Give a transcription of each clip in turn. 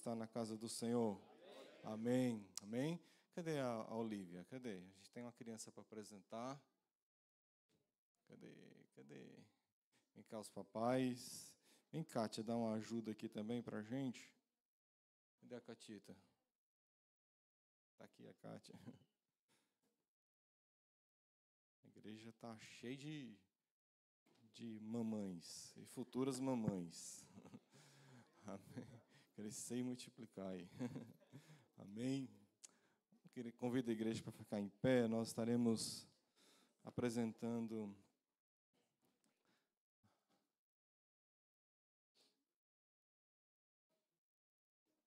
está na casa do Senhor? Amém. Amém. Cadê a Olívia? Cadê? A gente tem uma criança para apresentar. Cadê? Vem cá os papais. Vem, Kátia, dá uma ajuda aqui também para a gente. Cadê a Catita? Está aqui a Kátia. A igreja está cheia de mamães e futuras mamães. Amém. Crescer e multiplicar. Amém. Convido a igreja para ficar em pé. Nós estaremos apresentando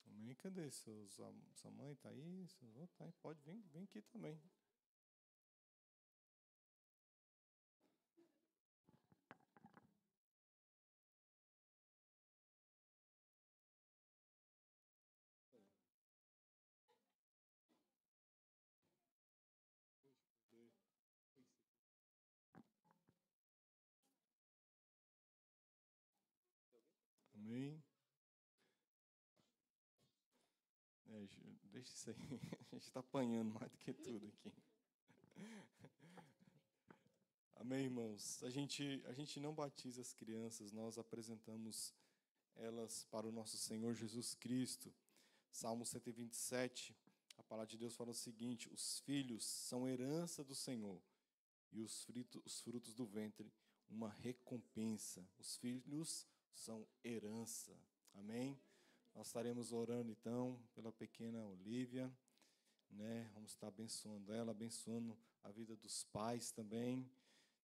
amém. Cadê sua mãe? Está aí? Seus outros? Tá aí? Pode vir, vem aqui também. Amém. Deixa isso aí. A gente está apanhando mais do que tudo aqui. Amém, irmãos. A gente não batiza as crianças, nós apresentamos elas para o nosso Senhor Jesus Cristo. Salmo 127, a palavra de Deus fala o seguinte: os filhos são herança do Senhor, e os frutos do ventre, uma recompensa. Os filhos são herança. Amém? Nós estaremos orando, então, pela pequena Olívia, né? Vamos estar abençoando ela, abençoando a vida dos pais também.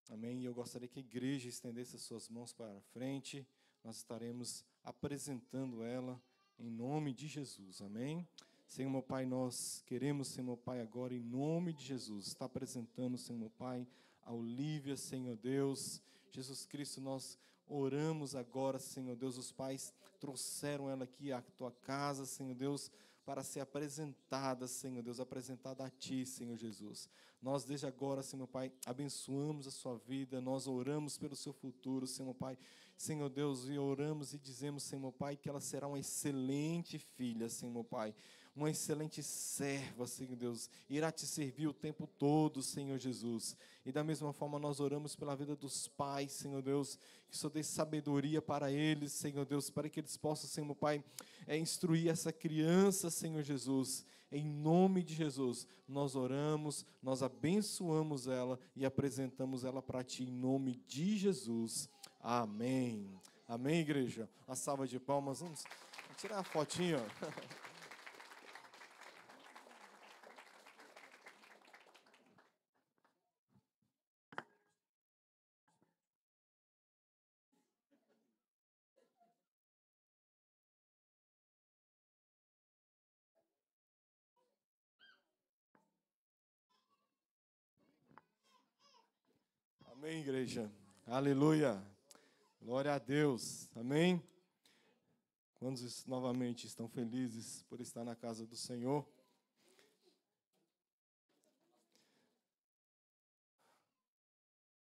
Amém? E eu gostaria que a igreja estendesse as suas mãos para a frente. Nós estaremos apresentando ela em nome de Jesus. Amém? Senhor, meu Pai, nós queremos, Senhor, meu Pai, agora em nome de Jesus, está apresentando, Senhor, meu Pai, a Olívia, Senhor Deus. Jesus Cristo, nós oramos agora, Senhor Deus, os pais trouxeram ela aqui à tua casa, Senhor Deus, para ser apresentada, Senhor Deus, apresentada a Ti, Senhor Jesus. Nós, desde agora, Senhor Pai, abençoamos a sua vida, nós oramos pelo seu futuro, Senhor Pai. Senhor Deus, e oramos e dizemos, Senhor Pai, que ela será uma excelente filha, Senhor Pai. Uma excelente serva, Senhor Deus, irá te servir o tempo todo, Senhor Jesus. E da mesma forma nós oramos pela vida dos pais, Senhor Deus, que só dê sabedoria para eles, Senhor Deus, para que eles possam, Senhor Pai, instruir essa criança, Senhor Jesus. Em nome de Jesus, nós oramos, nós abençoamos ela e apresentamos ela para Ti, em nome de Jesus. Amém. Amém, igreja? A salva de palmas. Vamos tirar a fotinha. Amém, igreja. Aleluia. Glória a Deus. Amém. Quantos novamente estão felizes por estar na casa do Senhor?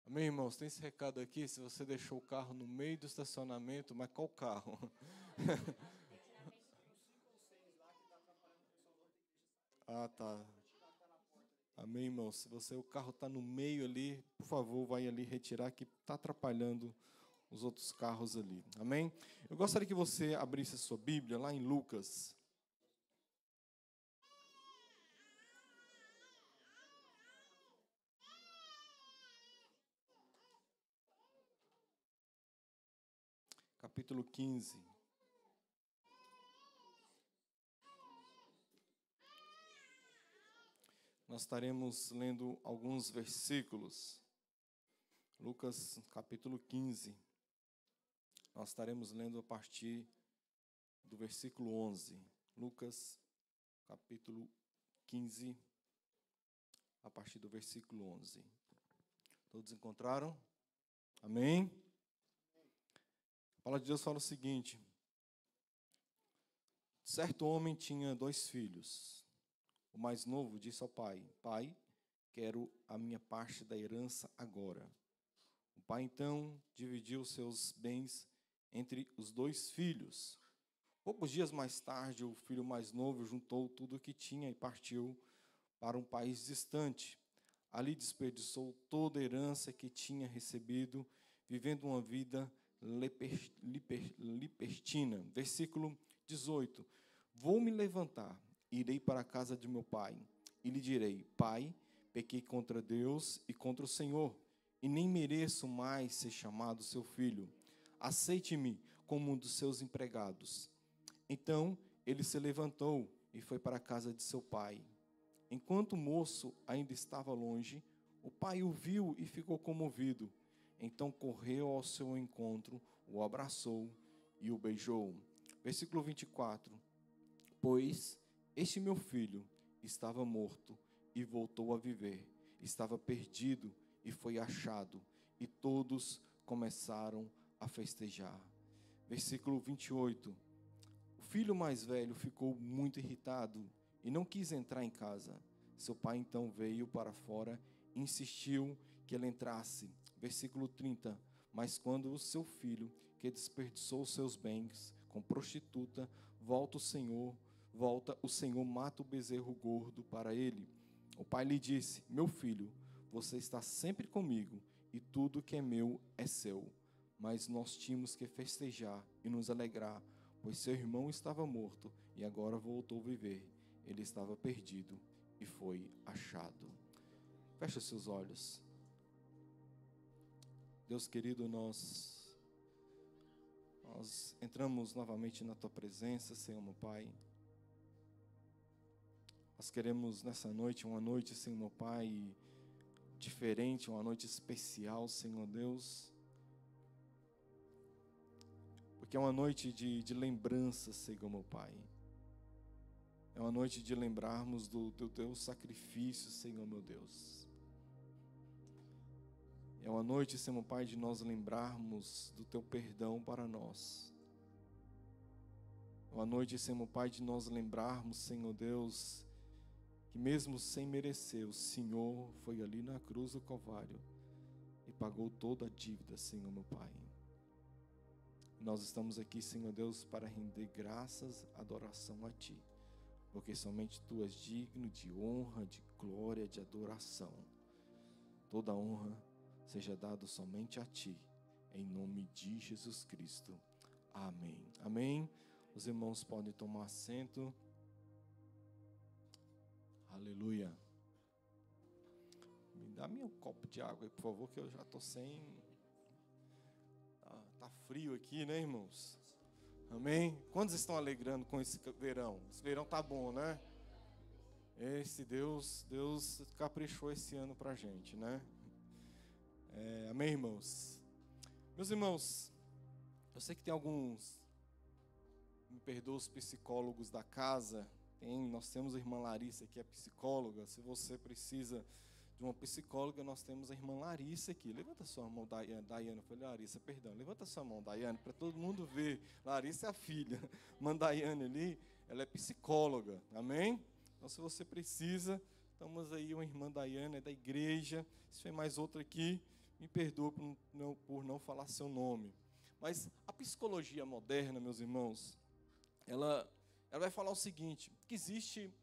Amém, irmãos? Tem esse recado aqui. Se você deixou o carro no meio do estacionamento, mas qual carro? Ah, tá. Amém, irmãos? Se o carro está no meio ali, por favor, vai ali retirar, que está atrapalhando os outros carros ali. Amém? Eu gostaria que você abrisse a sua Bíblia lá em Lucas. Capítulo 15. Nós estaremos lendo alguns versículos. Lucas, capítulo 15. Nós estaremos lendo a partir do versículo 11. Lucas, capítulo 15, a partir do versículo 11. Todos encontraram? Amém? A palavra de Deus fala o seguinte: certo homem tinha 2 filhos. O mais novo disse ao pai: Pai, quero a minha parte da herança agora. O pai então dividiu seus bens entre os 2 filhos. Poucos dias mais tarde, o filho mais novo juntou tudo o que tinha e partiu para um país distante. Ali desperdiçou toda a herança que tinha recebido, vivendo uma vida libertina. Versículo 18. Vou me levantar, irei para a casa de meu pai, e lhe direi: Pai, pequei contra Deus e contra o Senhor, e nem mereço mais ser chamado seu filho. Aceite-me como um dos seus empregados. Então ele se levantou e foi para a casa de seu pai. Enquanto o moço ainda estava longe, o pai o viu e ficou comovido. Então correu ao seu encontro, o abraçou e o beijou. Versículo 24. Pois este meu filho estava morto e voltou a viver. Estava perdido e foi achado. E todos começaram a festejar. Versículo 28. O filho mais velho ficou muito irritado e não quis entrar em casa. Seu pai então veio para fora e insistiu que ele entrasse. Versículo 30. Mas quando o seu filho, que desperdiçou seus bens com prostituta, volta, o Senhor mata o bezerro gordo para ele. O pai lhe disse: Meu filho, você está sempre comigo e tudo que é meu é seu. Mas nós tínhamos que festejar e nos alegrar, pois seu irmão estava morto e agora voltou a viver. Ele estava perdido e foi achado. Feche seus olhos. Deus querido, nós entramos novamente na Tua presença, Senhor meu Pai. Nós queremos nessa noite, uma noite, Senhor meu Pai, diferente, uma noite especial, Senhor Deus. Porque é uma noite de lembrança, Senhor meu Pai. É uma noite de lembrarmos do Teu sacrifício, Senhor meu Deus. É uma noite, Senhor meu Pai, de nós lembrarmos do Teu perdão para nós. É uma noite, Senhor meu Pai, de nós lembrarmos, Senhor Deus, que mesmo sem merecer, o Senhor foi ali na cruz do Calvário e pagou toda a dívida, Senhor meu Pai. Nós estamos aqui, Senhor Deus, para render graças, adoração a Ti, porque somente Tu és digno de honra, de glória, de adoração. Toda honra seja dada somente a Ti, em nome de Jesus Cristo. Amém. Amém. Os irmãos podem tomar assento. Aleluia. Me dá um copo de água aí, por favor, que eu já estou sem. Tá frio aqui, né, irmãos? Amém? Quantos estão alegrando com esse verão? Esse verão tá bom, né? Deus caprichou esse ano pra gente, né? Amém, irmãos? Meus irmãos, eu sei que tem alguns, me perdoa os psicólogos da casa, nós temos a irmã Larissa que é psicóloga. Se você precisa de uma psicóloga, nós temos a irmã Larissa aqui. Levanta sua mão, Daiane. Eu falei, Larissa, perdão. Levanta sua mão, Daiane, para todo mundo ver. Larissa é a filha. Irmã Daiane ali, ela é psicóloga. Amém? Então, se você precisa, estamos aí, uma irmã Daiane, é da igreja. Se tem mais outra aqui, me perdoa por não falar seu nome. Mas a psicologia moderna, meus irmãos, ela vai falar o seguinte, que existe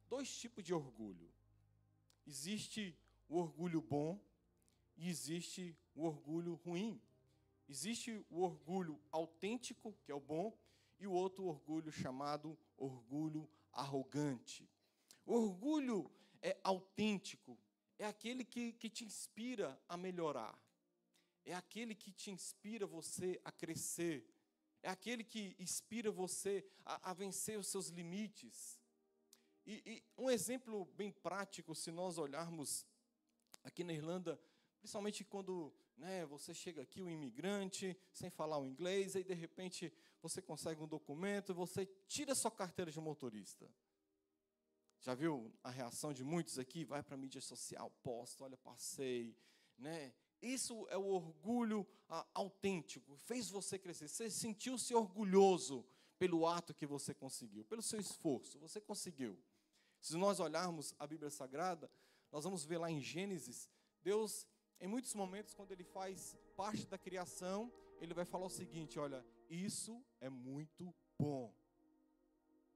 dois tipos de orgulho. Existe o orgulho bom e existe o orgulho ruim. Existe o orgulho autêntico, que é o bom, e o outro orgulho chamado orgulho arrogante. O orgulho autêntico é aquele que te inspira a melhorar. É aquele que te inspira você a crescer. É aquele que inspira você a vencer os seus limites. E um exemplo bem prático, se nós olharmos aqui na Irlanda, principalmente quando você chega aqui, um imigrante, sem falar o inglês, aí de repente você consegue um documento, você tira sua carteira de motorista. Já viu a reação de muitos aqui? Vai para a mídia social, posta, olha, passei, né? Isso é o orgulho autêntico, fez você crescer, você sentiu-se orgulhoso pelo ato que você conseguiu, pelo seu esforço, você conseguiu. Se nós olharmos a Bíblia Sagrada, nós vamos ver lá em Gênesis, Deus, em muitos momentos, quando Ele faz parte da criação, Ele vai falar o seguinte, olha, isso é muito bom.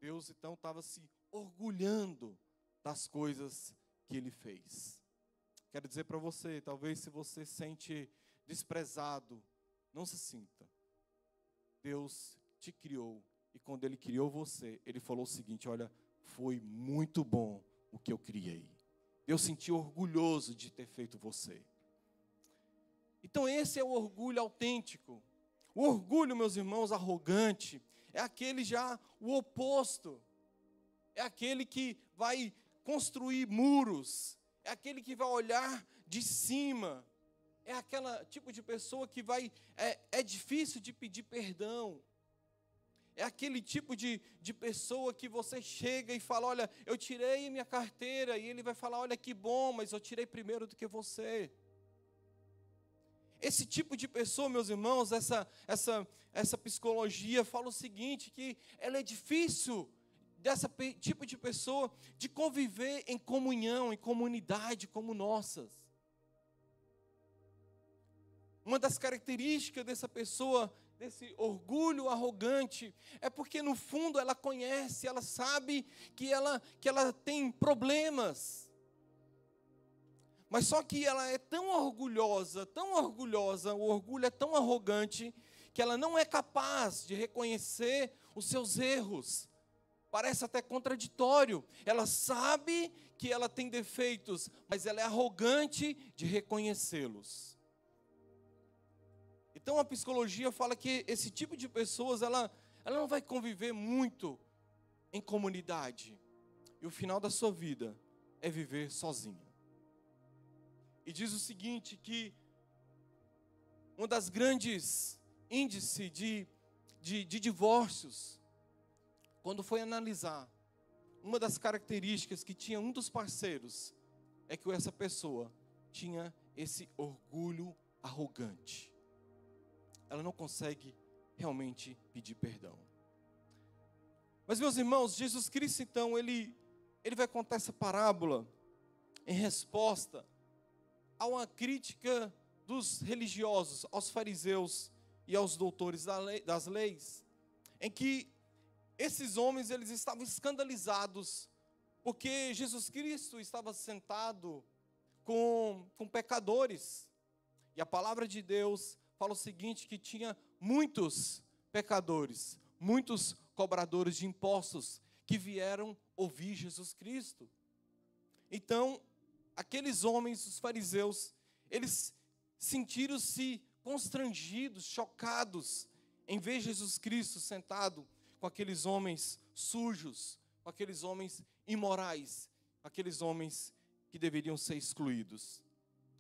Deus, então, estava se orgulhando das coisas que Ele fez. Quero dizer para você, talvez se você sente desprezado, não se sinta. Deus te criou, e quando Ele criou você, Ele falou o seguinte: olha, foi muito bom o que eu criei. Deus sentiu orgulhoso de ter feito você. Então esse é o orgulho autêntico. O orgulho, meus irmãos, arrogante, é aquele já o oposto. É aquele que vai construir muros, é aquele que vai olhar de cima, é aquele tipo de pessoa que é difícil de pedir perdão, é aquele tipo de pessoa que você chega e fala: olha, eu tirei minha carteira, e ele vai falar: olha que bom, mas eu tirei primeiro do que você. Esse tipo de pessoa, meus irmãos, essa psicologia fala o seguinte, que ela é difícil, dessa tipo de pessoa, de conviver em comunhão, em comunidade como nossas. Uma das características dessa pessoa, desse orgulho arrogante, é porque no fundo ela conhece, ela sabe que ela tem problemas. Mas só que ela é tão orgulhosa, o orgulho é tão arrogante, que ela não é capaz de reconhecer os seus erros. Parece até contraditório. Ela sabe que ela tem defeitos, mas ela é arrogante de reconhecê-los. Então a psicologia fala que esse tipo de pessoas, ela não vai conviver muito em comunidade. E o final da sua vida é viver sozinha. E diz o seguinte, que um das grandes índices de divórcios, quando foi analisar, uma das características que tinha um dos parceiros, é que essa pessoa tinha esse orgulho arrogante. Ela não consegue realmente pedir perdão. Mas, meus irmãos, Jesus Cristo, então, ele vai contar essa parábola em resposta a uma crítica dos religiosos, aos fariseus e aos doutores das leis, em que esses homens, eles estavam escandalizados, porque Jesus Cristo estava sentado com pecadores, e a palavra de Deus fala o seguinte, que tinha muitos pecadores, muitos cobradores de impostos, que vieram ouvir Jesus Cristo. Então, aqueles homens, os fariseus, eles sentiram-se constrangidos, chocados, em ver Jesus Cristo sentado com aqueles homens sujos, com aqueles homens imorais, aqueles homens que deveriam ser excluídos.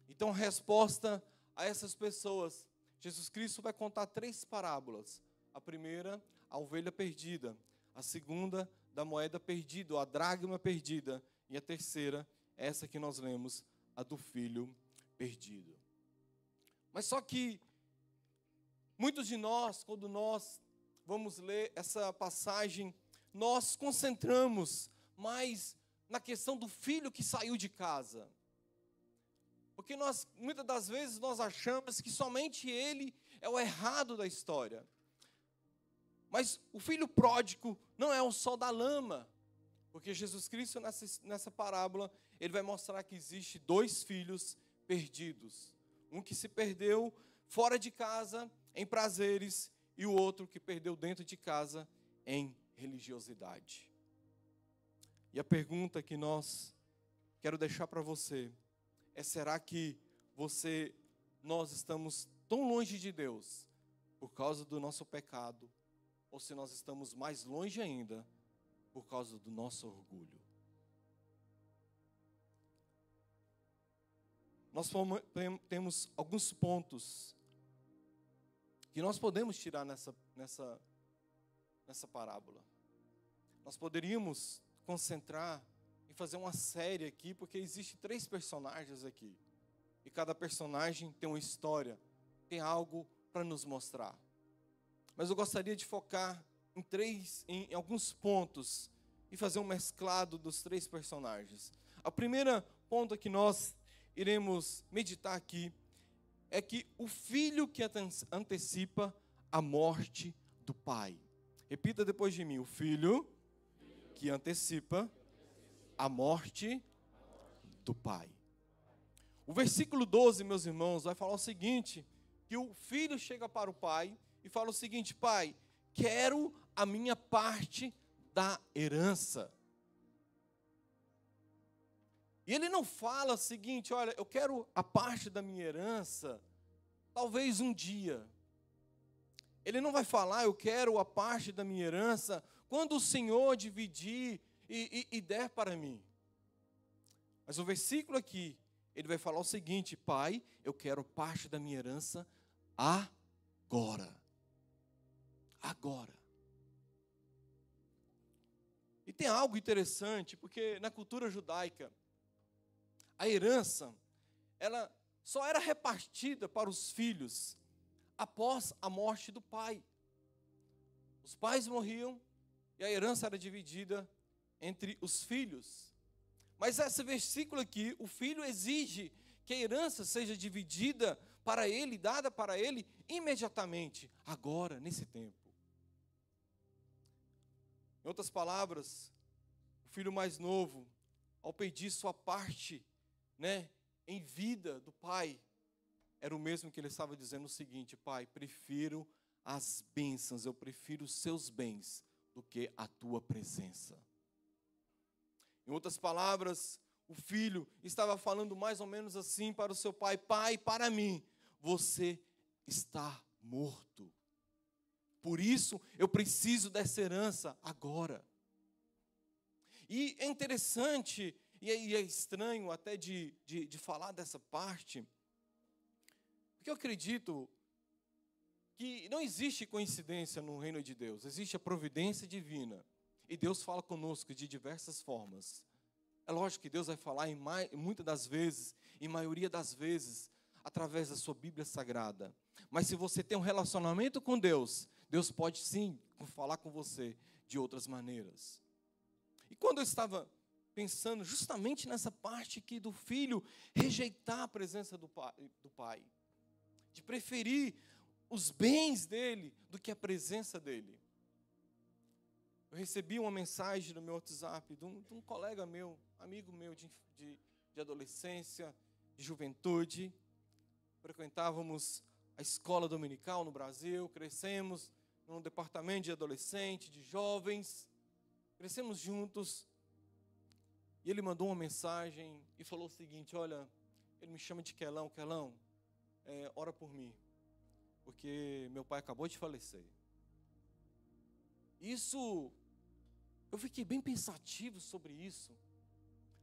Então, a resposta a essas pessoas, Jesus Cristo vai contar 3 parábolas. A primeira, a ovelha perdida. A segunda, da moeda perdida, a dracma perdida. E a terceira, essa que nós lemos, a do filho perdido. Mas só que muitos de nós, quando nós vamos ler essa passagem, nós concentramos mais na questão do filho que saiu de casa. Porque muitas das vezes nós achamos que somente ele é o errado da história. Mas o filho pródigo não é o sol da lama. Porque Jesus Cristo, nessa parábola, ele vai mostrar que existe 2 filhos perdidos. Um que se perdeu fora de casa, em prazeres, e o outro que perdeu dentro de casa, em religiosidade. E a pergunta que quero deixar para você é: será que nós estamos tão longe de Deus por causa do nosso pecado, ou se nós estamos mais longe ainda por causa do nosso orgulho? Nós temos alguns pontos que nós podemos tirar nessa parábola. Nós poderíamos concentrar e fazer uma série aqui, porque existem 3 personagens aqui. E cada personagem tem uma história, tem algo para nos mostrar. Mas eu gostaria de focar em alguns pontos e fazer um mesclado dos 3 personagens. A primeira ponto que nós iremos meditar aqui é que o filho que antecipa a morte do pai. Repita depois de mim. O filho que antecipa a morte do pai. O versículo 12, meus irmãos, vai falar o seguinte, que o filho chega para o pai e fala o seguinte: pai, quero a minha parte da herança. E ele não fala o seguinte: olha, eu quero a parte da minha herança, talvez um dia. Ele não vai falar: eu quero a parte da minha herança quando o Senhor dividir e der para mim. Mas o versículo aqui, ele vai falar o seguinte: pai, eu quero parte da minha herança agora. Agora. E tem algo interessante, porque na cultura judaica, a herança, ela só era repartida para os filhos após a morte do pai. Os pais morriam e a herança era dividida entre os filhos. Mas esse versículo aqui, o filho exige que a herança seja dividida para ele, dada para ele imediatamente, agora, nesse tempo. Em outras palavras, o filho mais novo, ao pedir sua parte, em vida do pai, era o mesmo que ele estava dizendo o seguinte: pai, prefiro as bênçãos, eu prefiro os seus bens do que a tua presença. Em outras palavras, o filho estava falando mais ou menos assim para o seu pai: pai, para mim, você está morto. Por isso, eu preciso dessa herança agora. E é interessante, e é estranho até de falar dessa parte, porque eu acredito que não existe coincidência no reino de Deus, existe a providência divina. E Deus fala conosco de diversas formas. É lógico que Deus vai falar muitas das vezes, em maioria das vezes, através da sua Bíblia Sagrada. Mas se você tem um relacionamento com Deus, Deus pode sim falar com você de outras maneiras. E quando eu estava pensando justamente nessa parte aqui do filho rejeitar a presença do pai, de preferir os bens dele do que a presença dele. Eu recebi uma mensagem no meu WhatsApp de um colega meu, amigo meu de adolescência, de juventude. Frequentávamos a escola dominical no Brasil, crescemos num departamento de adolescentes, de jovens, crescemos juntos. E ele mandou uma mensagem e falou o seguinte: olha, ele me chama de Quelão, ora por mim, porque meu pai acabou de falecer. Isso, eu fiquei bem pensativo sobre isso,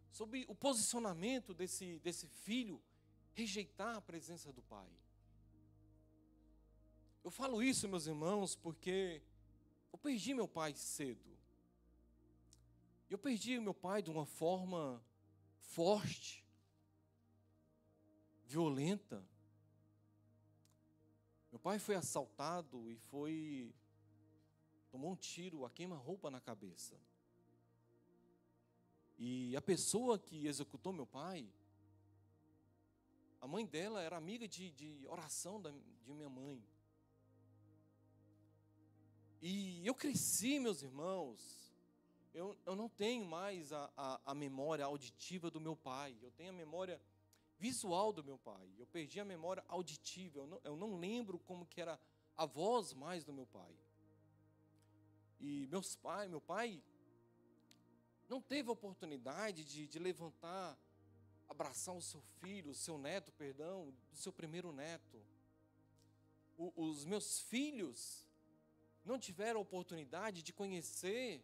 sobre o posicionamento desse filho rejeitar a presença do pai. Eu falo isso, meus irmãos, porque eu perdi meu pai cedo. Eu perdi meu pai de uma forma forte, violenta. Meu pai foi assaltado e tomou um tiro, a queima-roupa na cabeça. E a pessoa que executou meu pai, a mãe dela era amiga de oração de minha mãe. E eu cresci, meus irmãos, eu não tenho mais a memória auditiva do meu pai, eu tenho a memória visual do meu pai. Eu perdi a memória auditiva, eu não lembro como que era a voz mais do meu pai. E meu pai não teve a oportunidade de levantar, abraçar o seu filho, o seu neto, do seu primeiro neto. Os meus filhos não tiveram a oportunidade de conhecer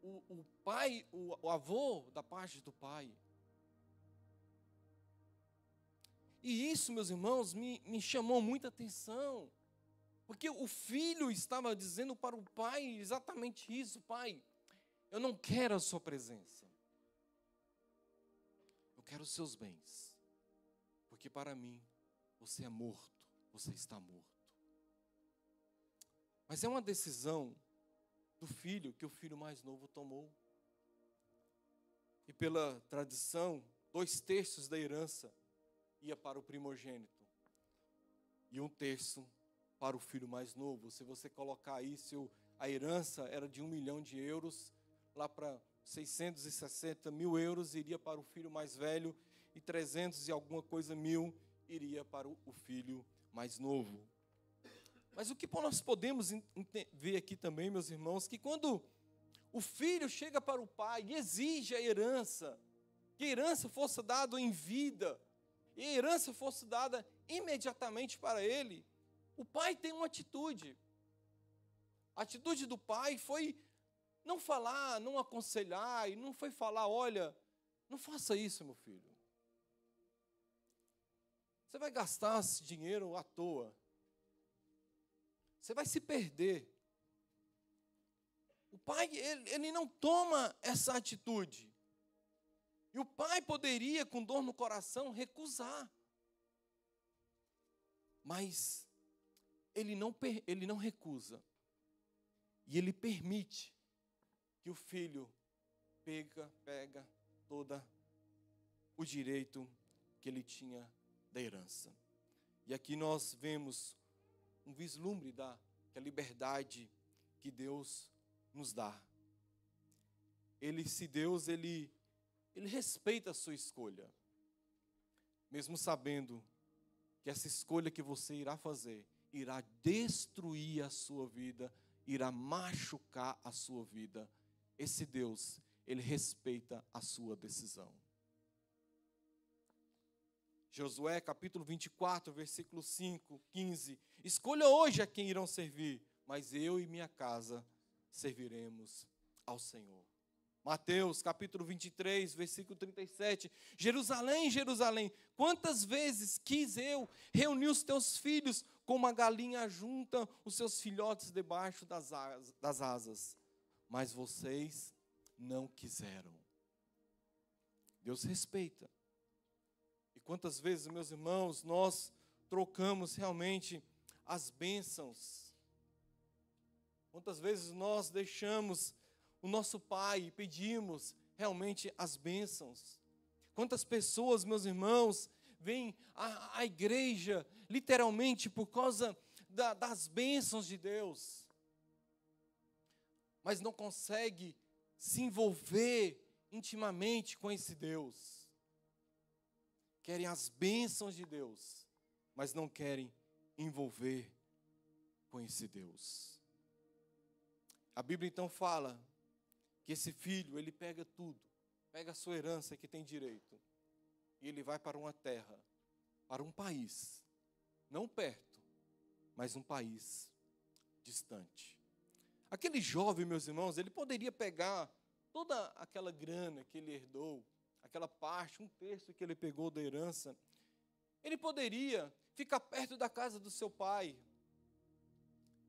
o pai, o avô da parte do pai. E isso, meus irmãos, me chamou muita atenção. Porque o filho estava dizendo para o pai exatamente isso: pai, eu não quero a sua presença. Eu quero os seus bens. Porque para mim, você é morto, você está morto. Mas é uma decisão do filho que o filho mais novo tomou. E pela tradição, 2/3 da herança ia para o primogênito e 1/3 para o filho mais novo. Se você colocar aí, a herança era de 1 milhão de euros, lá para 660 mil euros iria para o filho mais velho, e 300 e alguma coisa mil iria para o filho mais novo. Mas o que nós podemos ver aqui também, meus irmãos, que quando o filho chega para o pai e exige a herança, que a herança fosse dada em vida, e a herança fosse dada imediatamente para ele, o pai tem uma atitude. A atitude do pai foi não falar, não aconselhar, e não foi falar, olha, não faça isso, meu filho. Você vai gastar esse dinheiro à toa. Você vai se perder. O pai, ele não toma essa atitude. E o pai poderia, com dor no coração, recusar. Mas ele não recusa. E ele permite que o filho pega todo o direito que ele tinha da herança. E aqui nós vemos um vislumbre da liberdade que Deus nos dá. Deus respeita a sua escolha, mesmo sabendo que essa escolha que você irá fazer irá destruir a sua vida, irá machucar a sua vida. Esse Deus, ele respeita a sua decisão. Josué capítulo 24, versículo 5, 15. Escolha hoje a quem irão servir, mas eu e minha casa serviremos ao Senhor. Mateus capítulo 23, versículo 37. Jerusalém, Jerusalém, quantas vezes quis eu reunir os teus filhos como a galinha junta os seus filhotes debaixo das asas, mas vocês não quiseram. Deus respeita. E quantas vezes, meus irmãos, nós trocamos realmente as bênçãos. Quantas vezes nós deixamos o nosso pai e pedimos realmente as bênçãos. Quantas pessoas, meus irmãos, vêm à igreja literalmente por causa das bênçãos de Deus, mas não consegue se envolver intimamente com esse Deus. Querem as bênçãos de Deus, mas não querem envolver com esse Deus. A Bíblia então fala que esse filho, ele pega tudo, pega a sua herança que tem direito, e ele vai para uma terra, para um país, não perto, mas um país distante. Aquele jovem, meus irmãos, ele poderia pegar toda aquela grana que ele herdou, aquela parte, 1/3 que ele pegou da herança, ele poderia ficar perto da casa do seu pai.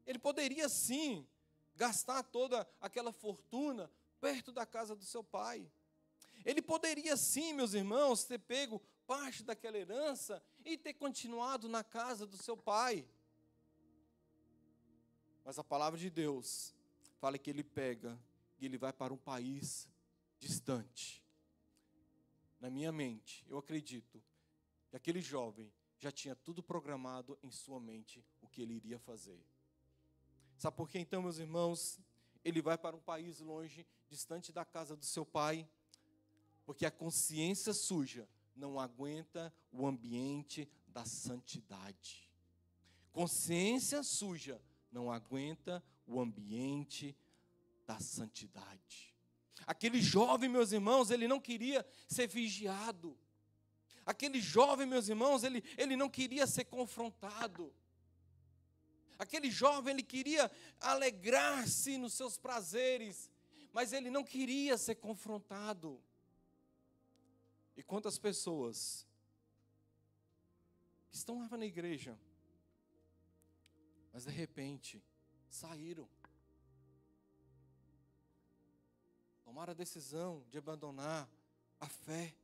Ele poderia sim gastar toda aquela fortuna perto da casa do seu pai. Ele poderia sim, meus irmãos, ter pego parte daquela herança e ter continuado na casa do seu pai. Mas a palavra de Deus fala que ele pega e ele vai para um país distante. Na minha mente, eu acredito que aquele jovem já tinha tudo programado em sua mente o que ele iria fazer. Sabe por que então, meus irmãos, ele vai para um país longe, distante da casa do seu pai? Porque a consciência suja não aguenta o ambiente da santidade. Consciência suja não aguenta o ambiente da santidade. Aquele jovem, meus irmãos, ele não queria ser vigiado. Aquele jovem, meus irmãos, ele não queria ser confrontado. Aquele jovem, ele queria alegrar-se nos seus prazeres, mas ele não queria ser confrontado. E quantas pessoas que estão lá na igreja, mas de repente saíram, tomaram a decisão de abandonar a fé.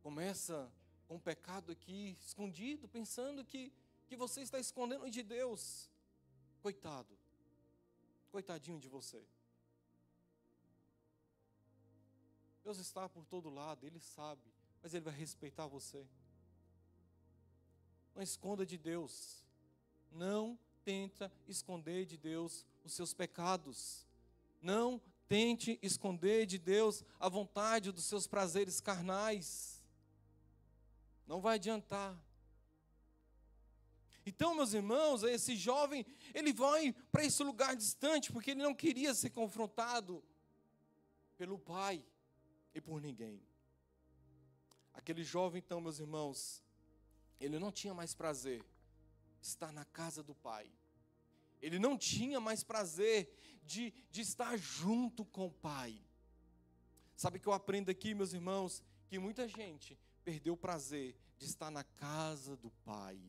Começa com um pecado aqui escondido, pensando que você está escondendo de Deus. Coitado, coitadinho de você. Deus está por todo lado, Ele sabe, mas Ele vai respeitar você. não esconda de Deus. Não tenta esconder de Deus os seus pecados. Não tente esconder de Deus a vontade dos seus prazeres carnais. Não vai adiantar. Então, meus irmãos, esse jovem, ele vai para esse lugar distante, porque ele não queria ser confrontado pelo pai e por ninguém. Aquele jovem, então, meus irmãos, ele não tinha mais prazer de estar na casa do pai. Ele não tinha mais prazer de estar junto com o pai. Sabe o que eu aprendo aqui, meus irmãos? Que muita gente perdeu o prazer de estar na casa do pai.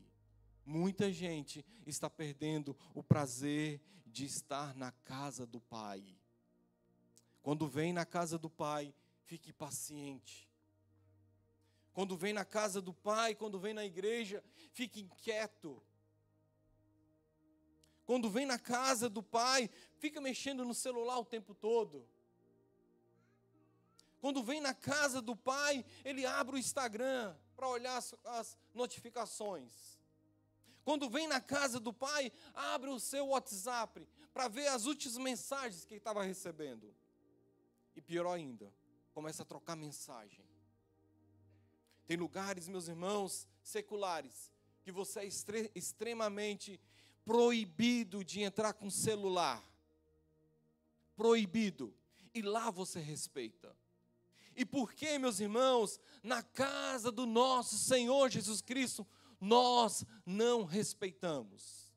Muita gente está perdendo o prazer de estar na casa do pai. Quando vem na casa do pai, fique paciente. Quando vem na casa do pai, quando vem na igreja, fique inquieto. Quando vem na casa do pai, fica mexendo no celular o tempo todo. Quando vem na casa do pai, ele abre o Instagram para olhar as notificações. Quando vem na casa do pai, abre o seu WhatsApp para ver as últimas mensagens que ele estava recebendo. E pior ainda, começa a trocar mensagem. Tem lugares, meus irmãos, seculares, que você é extremamente proibido de entrar com celular. Proibido. E lá você respeita. E por que, meus irmãos, na casa do nosso Senhor Jesus Cristo, nós não respeitamos?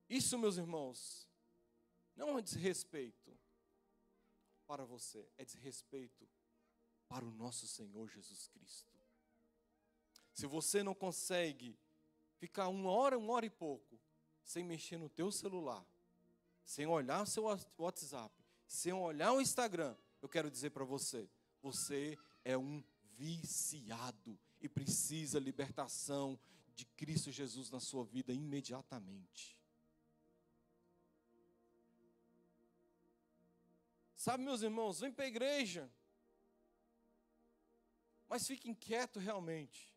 Isso, meus irmãos, não é desrespeito para você, é desrespeito para o nosso Senhor Jesus Cristo. Se você não consegue ficar uma hora e pouco, sem mexer no teu celular, sem olhar o seu WhatsApp, sem olhar o Instagram, eu quero dizer para você, você é um viciado e precisa libertação de Cristo Jesus na sua vida imediatamente. Sabe, meus irmãos, vem para a igreja, mas fique inquieto realmente.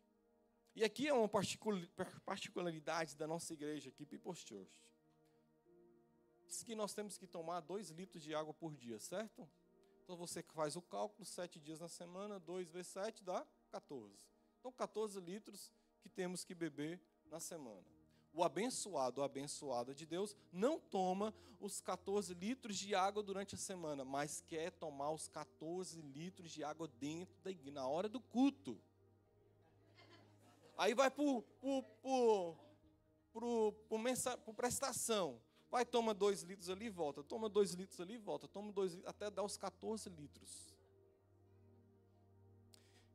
E aqui é uma particularidade da nossa igreja aqui, People's Church. Diz que nós temos que tomar 2 litros de água por dia, certo? Então você faz o cálculo, 7 dias na semana, 2 vezes 7 dá 14. Então 14 litros que temos que beber na semana. O abençoado ou abençoada de Deus não toma os 14 litros de água durante a semana, mas quer tomar os 14 litros de água dentro da igreja, na hora do culto. Aí vai por prestação. Vai, toma 2 litros ali e volta. Toma 2 litros ali e volta. Toma 2 litros, até dar os 14 litros.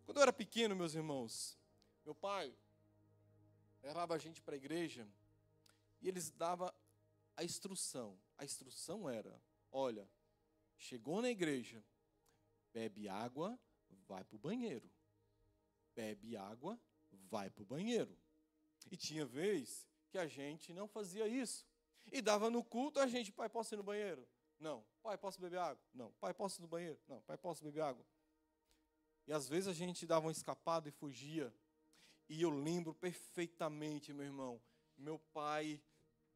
Quando eu era pequeno, meus irmãos, meu pai levava a gente para a igreja e eles davam a instrução. A instrução era, olha, chegou na igreja, bebe água, vai para o banheiro. Bebe água, vai para o banheiro. E tinha vez que a gente não fazia isso. E dava no culto, a gente, pai, posso ir no banheiro? Não. Pai, posso beber água? Não. Pai, posso ir no banheiro? Não. Pai, posso beber água? E às vezes a gente dava uma escapada e fugia. E eu lembro perfeitamente, meu irmão, meu pai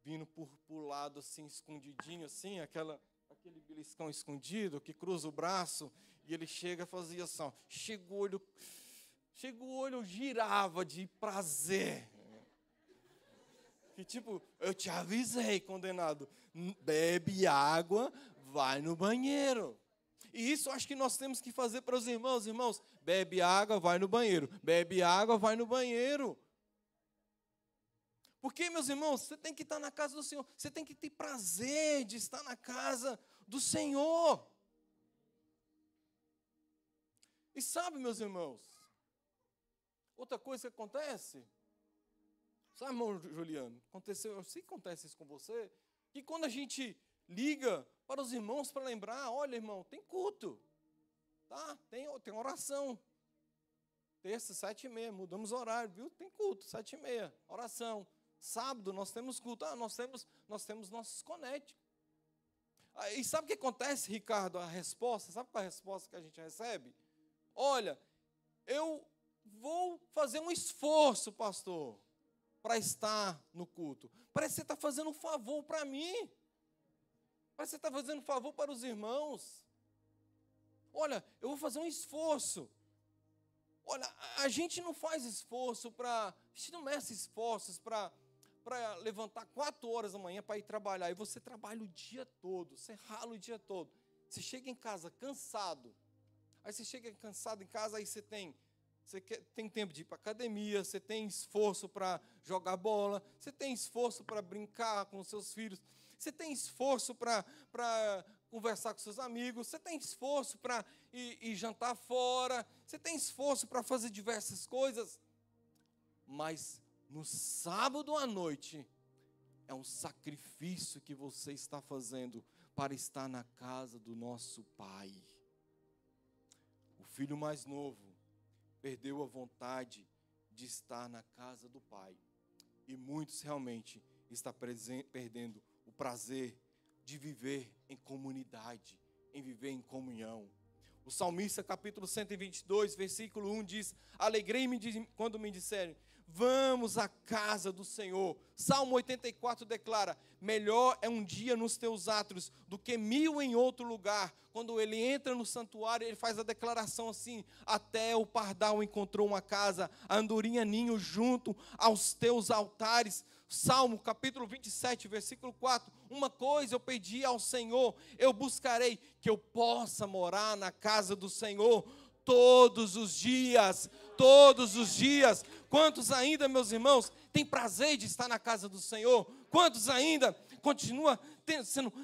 vindo por lado assim, escondidinho, assim, aquele beliscão escondido, que cruza o braço, e ele chega e fazia assim, ó, chega o olho, girava de prazer. Que tipo, eu te avisei, condenado, bebe água, vai no banheiro. E isso eu acho que nós temos que fazer para os irmãos, bebe água, vai no banheiro, bebe água, vai no banheiro. Porque, meus irmãos, você tem que estar na casa do Senhor, você tem que ter prazer de estar na casa do Senhor. E sabe, meus irmãos, outra coisa que acontece, sabe, irmão Juliano, eu sei que acontece isso com você, que quando a gente liga para os irmãos para lembrar, olha, irmão, tem culto, tá? Tem oração. Terça, 7h30, mudamos o horário, viu? Tem culto, 7h30, oração. Sábado nós temos culto, nós temos nossos connect. E sabe o que acontece, Ricardo? A resposta, sabe qual é a resposta que a gente recebe? Olha, eu vou fazer um esforço, pastor, para estar no culto. Parece que você está fazendo um favor para mim. Parece que você está fazendo um favor para os irmãos. Olha, eu vou fazer um esforço. Olha, a gente não faz esforço a gente não mexe esforços para levantar 4 horas da manhã para ir trabalhar. E você trabalha o dia todo, você rala o dia todo. Você chega em casa cansado. Aí você chega cansado em casa, aí você tem tempo de ir para a academia, você tem esforço para jogar bola, você tem esforço para brincar com os seus filhos, você tem esforço para conversar com seus amigos, você tem esforço para ir jantar fora, você tem esforço para fazer diversas coisas, mas no sábado à noite é um sacrifício que você está fazendo para estar na casa do nosso Pai. O filho mais novo perdeu a vontade de estar na casa do Pai. E muitos realmente estão perdendo o prazer de viver em comunidade, em viver em comunhão. O salmista, capítulo 122, versículo 1 diz: alegrei-me quando me disserem, vamos à casa do Senhor. Salmo 84 declara: melhor é um dia nos teus átrios do que 1000 em outro lugar. Quando ele entra no santuário, ele faz a declaração assim: até o pardal encontrou uma casa, a andorinha ninho junto aos teus altares. Salmo capítulo 27, versículo 4: uma coisa eu pedi ao Senhor, eu buscarei, que eu possa morar na casa do Senhor todos os dias, todos os dias. Quantos ainda, meus irmãos, têm prazer de estar na casa do Senhor? Quantos ainda continua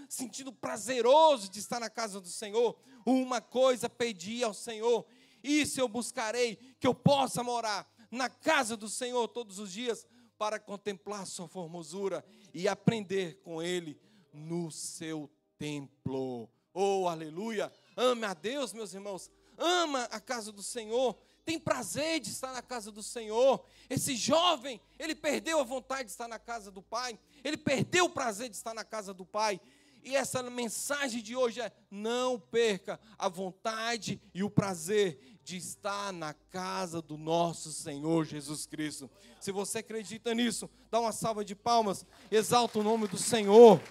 sentindo prazeroso de estar na casa do Senhor? Uma coisa pedi ao Senhor, isso eu buscarei, que eu possa morar na casa do Senhor todos os dias, para contemplar sua formosura e aprender com Ele no seu templo. Oh, aleluia! Ame a Deus, meus irmãos. Ama a casa do Senhor, tem prazer de estar na casa do Senhor. Esse jovem, ele perdeu a vontade de estar na casa do Pai, ele perdeu o prazer de estar na casa do Pai. E essa mensagem de hoje é: não perca a vontade e o prazer de estar na casa do nosso Senhor Jesus Cristo. Se você acredita nisso, dá uma salva de palmas, exalta o nome do Senhor.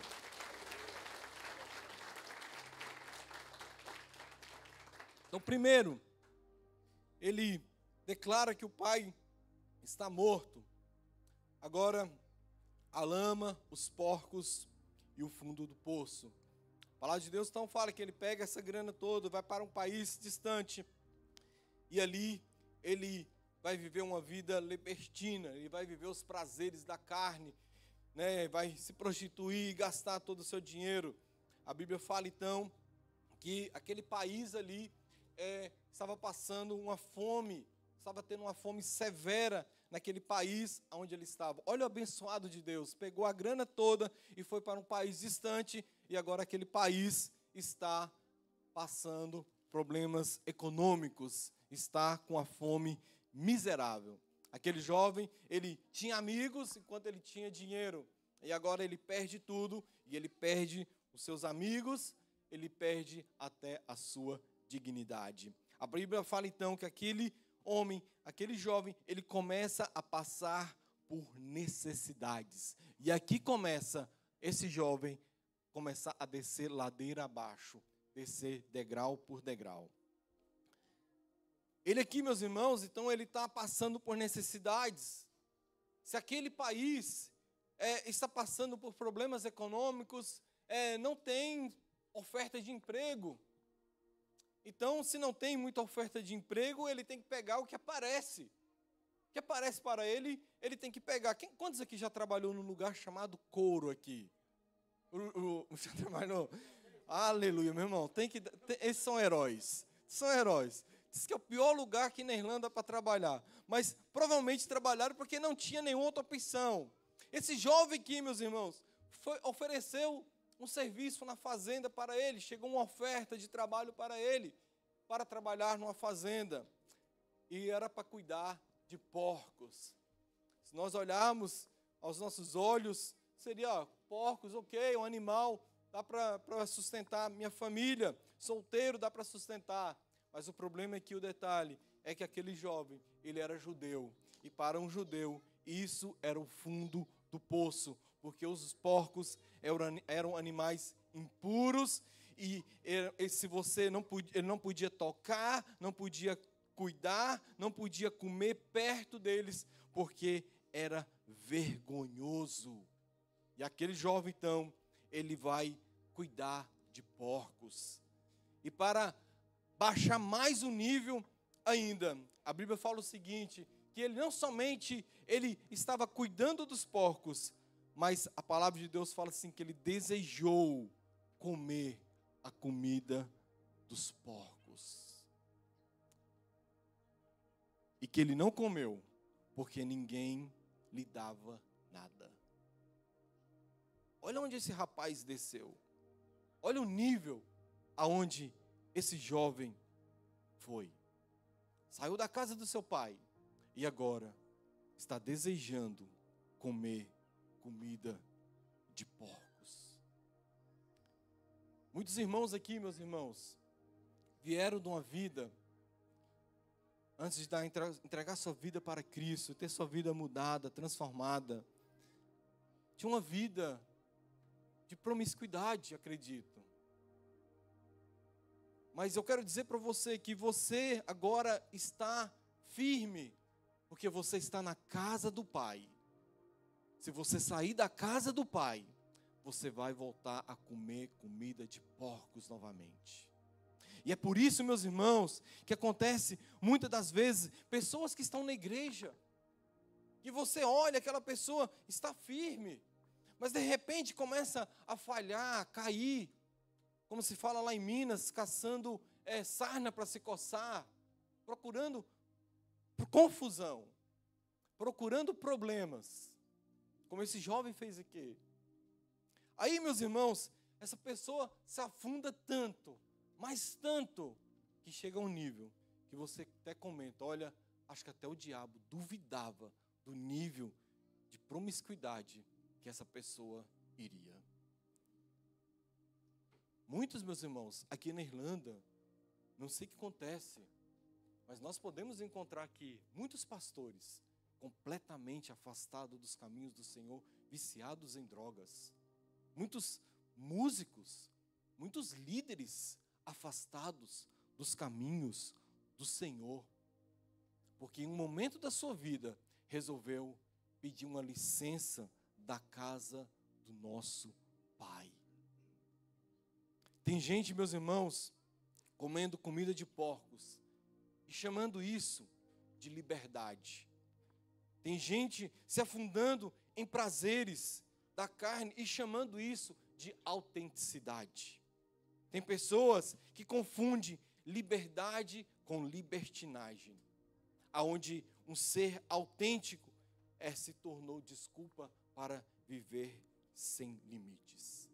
Então, primeiro, ele declara que o pai está morto. Agora, a lama, os porcos e o fundo do poço. A palavra de Deus então fala que ele pega essa grana toda, vai para um país distante, e ali ele vai viver uma vida libertina, ele vai viver os prazeres da carne, né? Vai se prostituir e gastar todo o seu dinheiro. A Bíblia fala então que aquele país ali estava passando uma fome, estava tendo uma fome severa naquele país onde ele estava. Olha o abençoado de Deus, pegou a grana toda e foi para um país distante, e agora aquele país está passando problemas econômicos, está com a fome miserável. Aquele jovem, ele tinha amigos enquanto ele tinha dinheiro, e agora ele perde tudo, e ele perde os seus amigos, ele perde até a sua dignidade. A Bíblia fala então que aquele homem, aquele jovem, ele começa a passar por necessidades. E aqui começa esse jovem começar a descer ladeira abaixo, descer degrau por degrau. Ele aqui, meus irmãos, então ele está passando por necessidades. Se aquele país está passando por problemas econômicos, não tem oferta de emprego. Então, se não tem muita oferta de emprego, ele tem que pegar o que aparece. O que aparece para ele, ele tem que pegar. Quantos aqui já trabalhou num lugar chamado couro aqui? Já trabalhou? Aleluia, meu irmão. Esses são heróis. São heróis. Diz que é o pior lugar aqui na Irlanda para trabalhar. Mas provavelmente trabalharam porque não tinha nenhuma outra opção. Esse jovem aqui, meus irmãos, ofereceu um serviço na fazenda para ele. Chegou uma oferta de trabalho para ele, para trabalhar numa fazenda. E era para cuidar de porcos. Se nós olharmos aos nossos olhos, seria porcos, ok, um animal dá para sustentar minha família, solteiro dá para sustentar. Mas o problema é que o detalhe é que aquele jovem, ele era judeu. E para um judeu, isso era o fundo do poço, porque os porcos eram animais impuros e se você ele não podia tocar, não podia cuidar, não podia comer perto deles, porque era vergonhoso. E aquele jovem, então, ele vai cuidar de porcos. E para baixar mais o nível ainda, a Bíblia fala o seguinte, que ele não somente ele estava cuidando dos porcos, mas a palavra de Deus fala assim, que ele desejou comer a comida dos porcos. E que ele não comeu, porque ninguém lhe dava nada. Olha onde esse rapaz desceu. Olha o nível aonde esse jovem foi. Saiu da casa do seu pai e agora está desejando comer comida de porcos. Muitos irmãos aqui, meus irmãos, vieram de uma vida, antes de entregar sua vida para Cristo, ter sua vida mudada, transformada, tinha uma vida de promiscuidade, acredito. Mas eu quero dizer para você que você agora está firme, porque você está na casa do Pai. Se você sair da casa do Pai, você vai voltar a comer comida de porcos novamente. E é por isso, meus irmãos, que acontece muitas das vezes, pessoas que estão na igreja, que você olha, aquela pessoa está firme, mas de repente começa a falhar, a cair, como se fala lá em Minas, caçando sarna para se coçar, procurando confusão, procurando problemas, como esse jovem fez aqui. Aí, meus irmãos, essa pessoa se afunda tanto, mas tanto, que chega a um nível que você até comenta, olha, acho que até o diabo duvidava do nível de promiscuidade que essa pessoa iria. Muitos, meus irmãos, aqui na Irlanda, não sei o que acontece, mas nós podemos encontrar aqui muitos pastores completamente afastados dos caminhos do Senhor, viciados em drogas. Muitos músicos, muitos líderes afastados dos caminhos do Senhor, porque em um momento da sua vida resolveu pedir uma licença da casa do nosso Pai. Tem gente, meus irmãos, comendo comida de porcos e chamando isso de liberdade. Tem gente se afundando em prazeres da carne e chamando isso de autenticidade. Tem pessoas que confundem liberdade com libertinagem, aonde um ser autêntico se tornou desculpa para viver sem limites.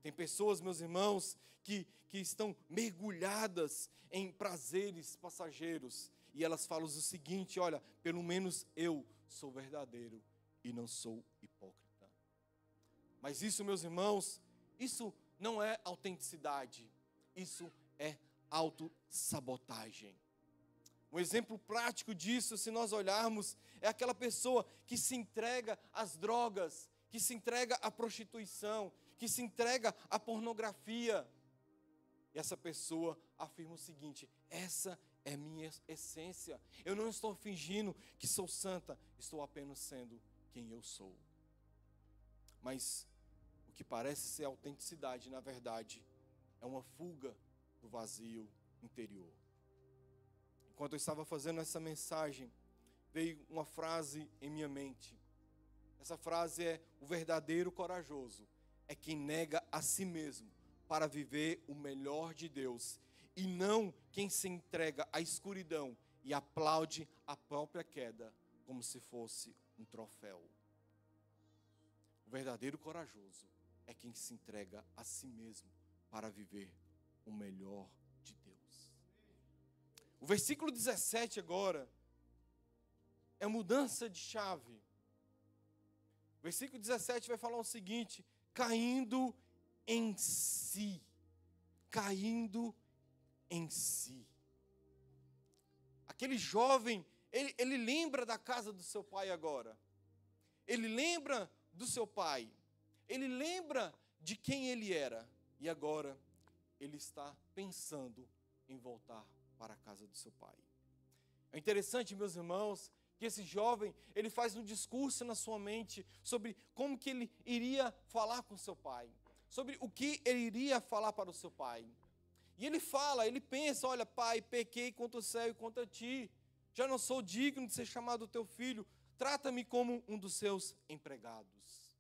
Tem pessoas, meus irmãos, que estão mergulhadas em prazeres passageiros e elas falam o seguinte, olha, pelo menos eu sou verdadeiro e não sou hipócrita. Mas isso, meus irmãos, isso não é autenticidade, isso é autossabotagem. Um exemplo prático disso, se nós olharmos, é aquela pessoa que se entrega às drogas, que se entrega à prostituição, que se entrega à pornografia. E essa pessoa afirma o seguinte, essa é minha essência. Eu não estou fingindo que sou santa, estou apenas sendo quem eu sou. Mas o que parece ser autenticidade, na verdade, é uma fuga do vazio interior. Enquanto eu estava fazendo essa mensagem, veio uma frase em minha mente. Essa frase é: o verdadeiro corajoso é quem nega a si mesmo para viver o melhor de Deus, e não quem se entrega à escuridão e aplaude a própria queda como se fosse um troféu. O verdadeiro corajoso é quem se entrega a si mesmo para viver o melhor de Deus. O versículo 17 agora é mudança de chave. O versículo 17 vai falar o seguinte: caindo em si. Caindo em si. Aquele jovem, ele lembra da casa do seu pai agora. Ele lembra do seu pai. Ele lembra de quem ele era. E agora ele está pensando em voltar para a casa do seu pai. É interessante, meus irmãos, que esse jovem, ele faz um discurso na sua mente sobre como que ele iria falar com seu pai, sobre o que ele iria falar para o seu pai. E ele fala, ele pensa, olha, pai, pequei contra o céu e contra ti, já não sou digno de ser chamado teu filho, trata-me como um dos seus empregados.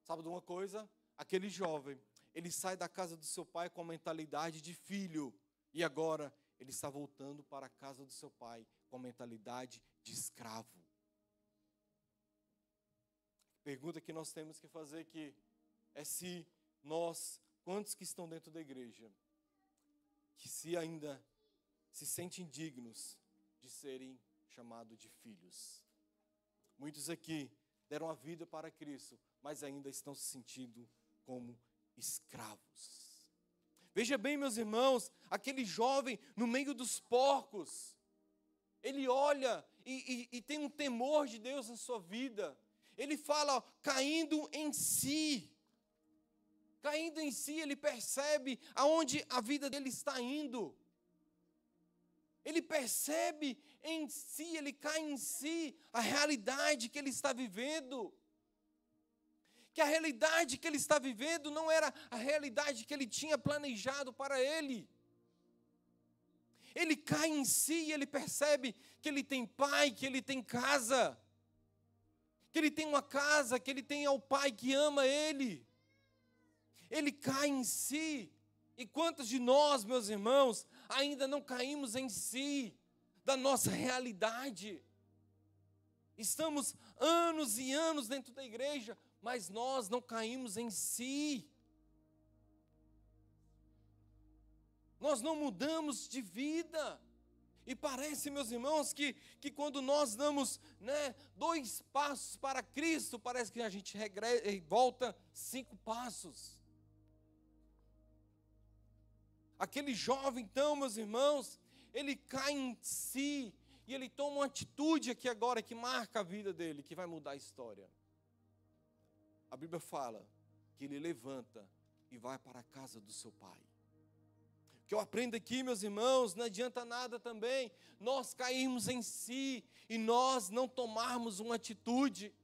Sabe de uma coisa? Aquele jovem, ele sai da casa do seu pai com a mentalidade de filho, e agora ele está voltando para a casa do seu pai com a mentalidade de escravo. A pergunta que nós temos que fazer aqui é se nós, quantos que estão dentro da igreja, que se ainda se sentem dignos de serem chamados de filhos. Muitos aqui deram a vida para Cristo, mas ainda estão se sentindo como escravos. Veja bem, meus irmãos, aquele jovem no meio dos porcos, ele olha e tem um temor de Deus na sua vida. Ele fala, caindo em si. Caindo em si, ele percebe aonde a vida dele está indo. Ele percebe em si, ele cai em si, a realidade que ele está vivendo. Que a realidade que ele está vivendo não era a realidade que ele tinha planejado para ele. Ele cai em si e ele percebe que ele tem pai, que ele tem casa. Que ele tem uma casa, que ele tem ao pai que ama ele. Ele cai em si. E quantos de nós, meus irmãos, ainda não caímos em si, da nossa realidade? Estamos anos e anos dentro da igreja, mas nós não caímos em si. Nós não mudamos de vida. E parece, meus irmãos, que quando nós damos 2 passos para Cristo, parece que a gente volta 5 passos. Aquele jovem, então, meus irmãos, ele cai em si e ele toma uma atitude aqui agora que marca a vida dele, que vai mudar a história. A Bíblia fala que ele levanta e vai para a casa do seu pai. O que eu aprendo aqui, meus irmãos, não adianta nada também nós cairmos em si e nós não tomarmos uma atitude.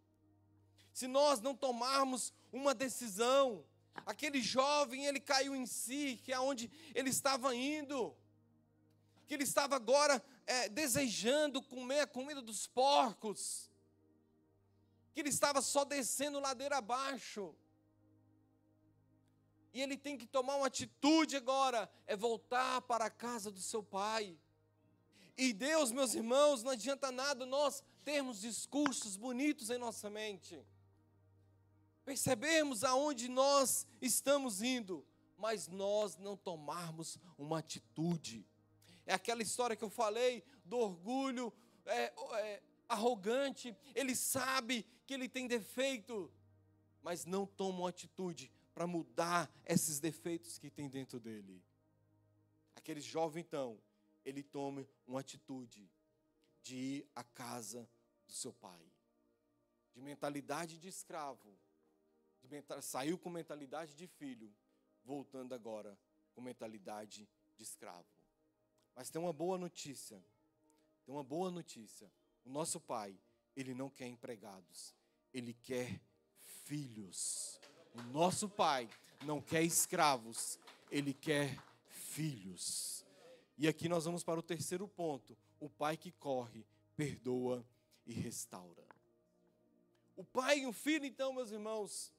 Se nós não tomarmos uma decisão. Aquele jovem, ele caiu em si, que é onde ele estava indo. Que ele estava agora desejando comer a comida dos porcos. Que ele estava só descendo ladeira abaixo. E ele tem que tomar uma atitude agora, é voltar para a casa do seu pai. E Deus, meus irmãos, não adianta nada nós termos discursos bonitos em nossa mente. Percebemos aonde nós estamos indo, mas nós não tomarmos uma atitude. É aquela história que eu falei do orgulho arrogante. Ele sabe que ele tem defeito, mas não toma uma atitude para mudar esses defeitos que tem dentro dele. Aquele jovem, então, ele toma uma atitude de ir à casa do seu pai. De mentalidade de escravo. Saiu com mentalidade de filho, voltando agora com mentalidade de escravo. Mas tem uma boa notícia. Tem uma boa notícia. O nosso pai, ele não quer empregados. Ele quer filhos. O nosso pai não quer escravos. Ele quer filhos. E aqui nós vamos para o terceiro ponto. O pai que corre, perdoa e restaura. O pai e o filho, então, meus irmãos,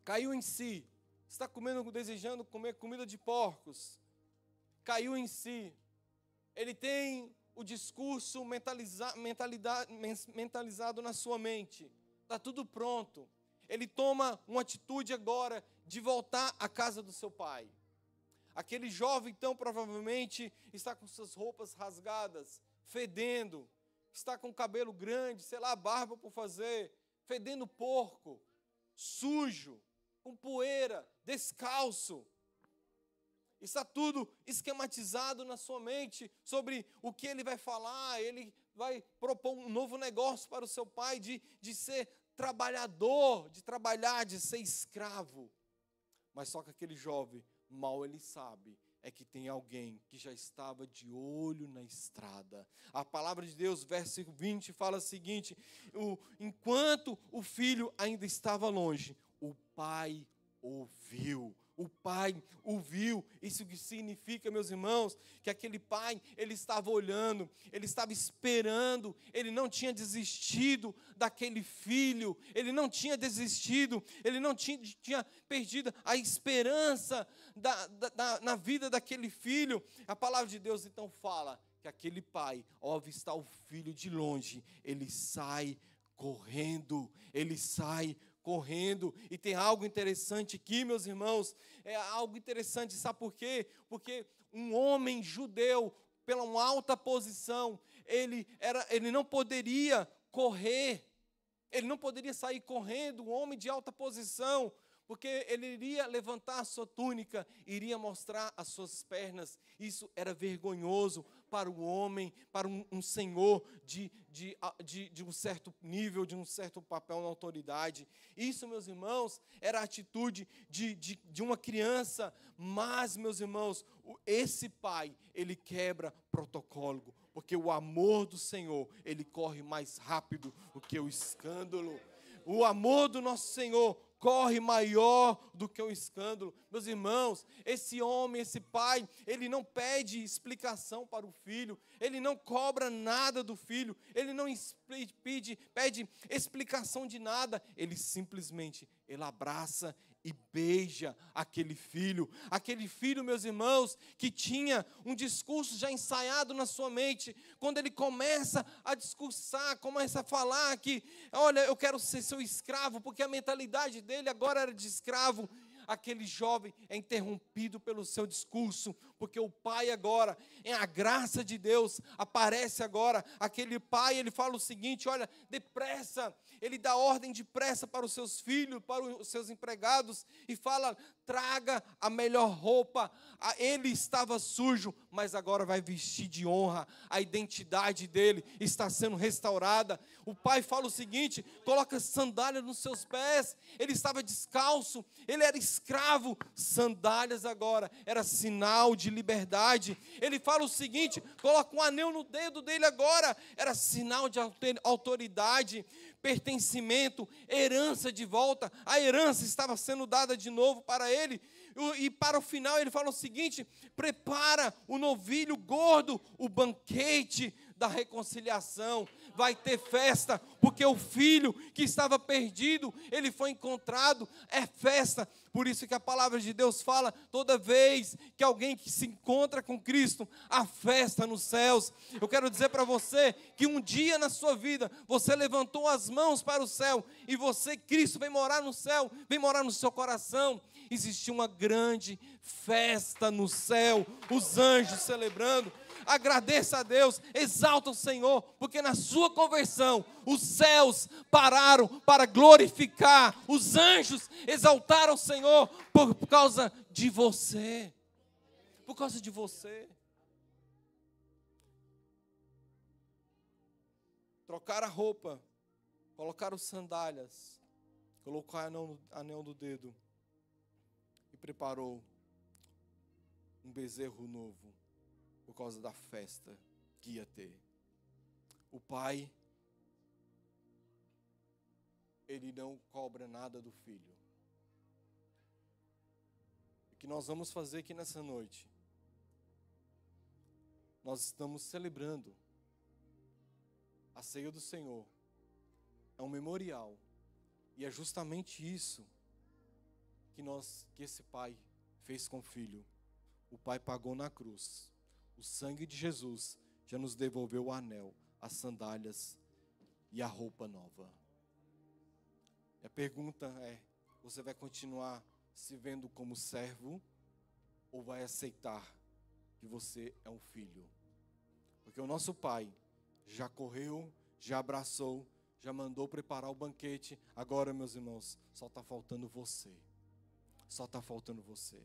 caiu em si, está desejando comer comida de porcos, caiu em si, ele tem o discurso mentalizado na sua mente, está tudo pronto, ele toma uma atitude agora de voltar à casa do seu pai. Aquele jovem, então, provavelmente está com suas roupas rasgadas, fedendo, está com o cabelo grande, sei lá, barba por fazer, fedendo porco, sujo. com poeira, descalço. Está tudo esquematizado na sua mente sobre o que ele vai falar. Ele vai propor um novo negócio para o seu pai de ser trabalhador, de trabalhar, de ser escravo. Mas só que aquele jovem, mal ele sabe, é que tem alguém que já estava de olho na estrada. A palavra de Deus, verso 20, fala o seguinte: enquanto o filho ainda estava longe, o pai ouviu. O pai ouviu. Isso que significa, meus irmãos, que aquele pai, ele estava olhando, ele estava esperando, ele não tinha desistido daquele filho, ele não tinha desistido, ele não tinha perdido a esperança na vida daquele filho. A palavra de Deus então fala que aquele pai, ao avistar o filho de longe, ele sai correndo, E tem algo interessante aqui, meus irmãos, é algo interessante, sabe por quê? Porque um homem judeu, pela uma alta posição, ele não poderia correr, ele não poderia sair correndo, um homem de alta posição, porque ele iria levantar a sua túnica, iria mostrar as suas pernas. Isso era vergonhoso para o homem, para um senhor de um certo nível, de um certo papel na autoridade. Isso, meus irmãos, era a atitude de uma criança. Mas, meus irmãos, esse pai, ele quebra protocolo, porque o amor do Senhor, ele corre mais rápido do que o escândalo. O amor do nosso Senhor corre maior do que o escândalo. Meus irmãos, esse homem, esse pai, ele não pede explicação para o filho, ele não cobra nada do filho, ele não pede explicação de nada, ele simplesmente, ele abraça e beija aquele filho, meus irmãos, que tinha um discurso já ensaiado na sua mente. Quando ele começa a discursar, começa a falar que, olha, eu quero ser seu escravo, porque a mentalidade dele agora era de escravo. Aquele jovem é interrompido pelo seu discurso, porque o pai agora, em a graça de Deus, aparece agora. Aquele pai, ele fala o seguinte: olha, depressa, ele dá ordem depressa para os seus filhos, para os seus empregados, e fala: traga a melhor roupa. Ele estava sujo, mas agora vai vestir de honra, a identidade dele está sendo restaurada. O pai fala o seguinte: coloca sandália nos seus pés. Ele estava descalço, ele era escravo, sandálias agora era sinal de liberdade. Ele fala o seguinte: coloca um anel no dedo dele agora, era sinal de autoridade, pertencimento, herança de volta. A herança estava sendo dada de novo para ele. E para o final ele fala o seguinte: prepara o novilho gordo, o banquete da reconciliação. Vai ter festa, porque o filho que estava perdido, ele foi encontrado, é festa. Por isso que a palavra de Deus fala, toda vez que alguém que se encontra com Cristo, há festa nos céus. Eu quero dizer para você, que um dia na sua vida, você levantou as mãos para o céu, e você, Cristo, vem morar no céu, vem morar no seu coração. Existe uma grande festa no céu, os anjos celebrando. Agradeça a Deus, exalta o Senhor, porque na sua conversão, os céus pararam para glorificar, os anjos exaltaram o Senhor por causa de você, por causa de você. Trocar a roupa, colocar os sandálias, colocar o anel no dedo, e preparou um bezerro novo, por causa da festa que ia ter. O pai, ele não cobra nada do filho. O que nós vamos fazer aqui nessa noite? Nós estamos celebrando a ceia do Senhor. É um memorial. E é justamente isso que esse pai fez com o filho. O pai pagou na cruz. O sangue de Jesus já nos devolveu o anel, as sandálias e a roupa nova. E a pergunta é: você vai continuar se vendo como servo, ou vai aceitar que você é um filho? Porque o nosso pai já correu, já abraçou, já mandou preparar o banquete. Agora, meus irmãos, só está faltando você. só está faltando você.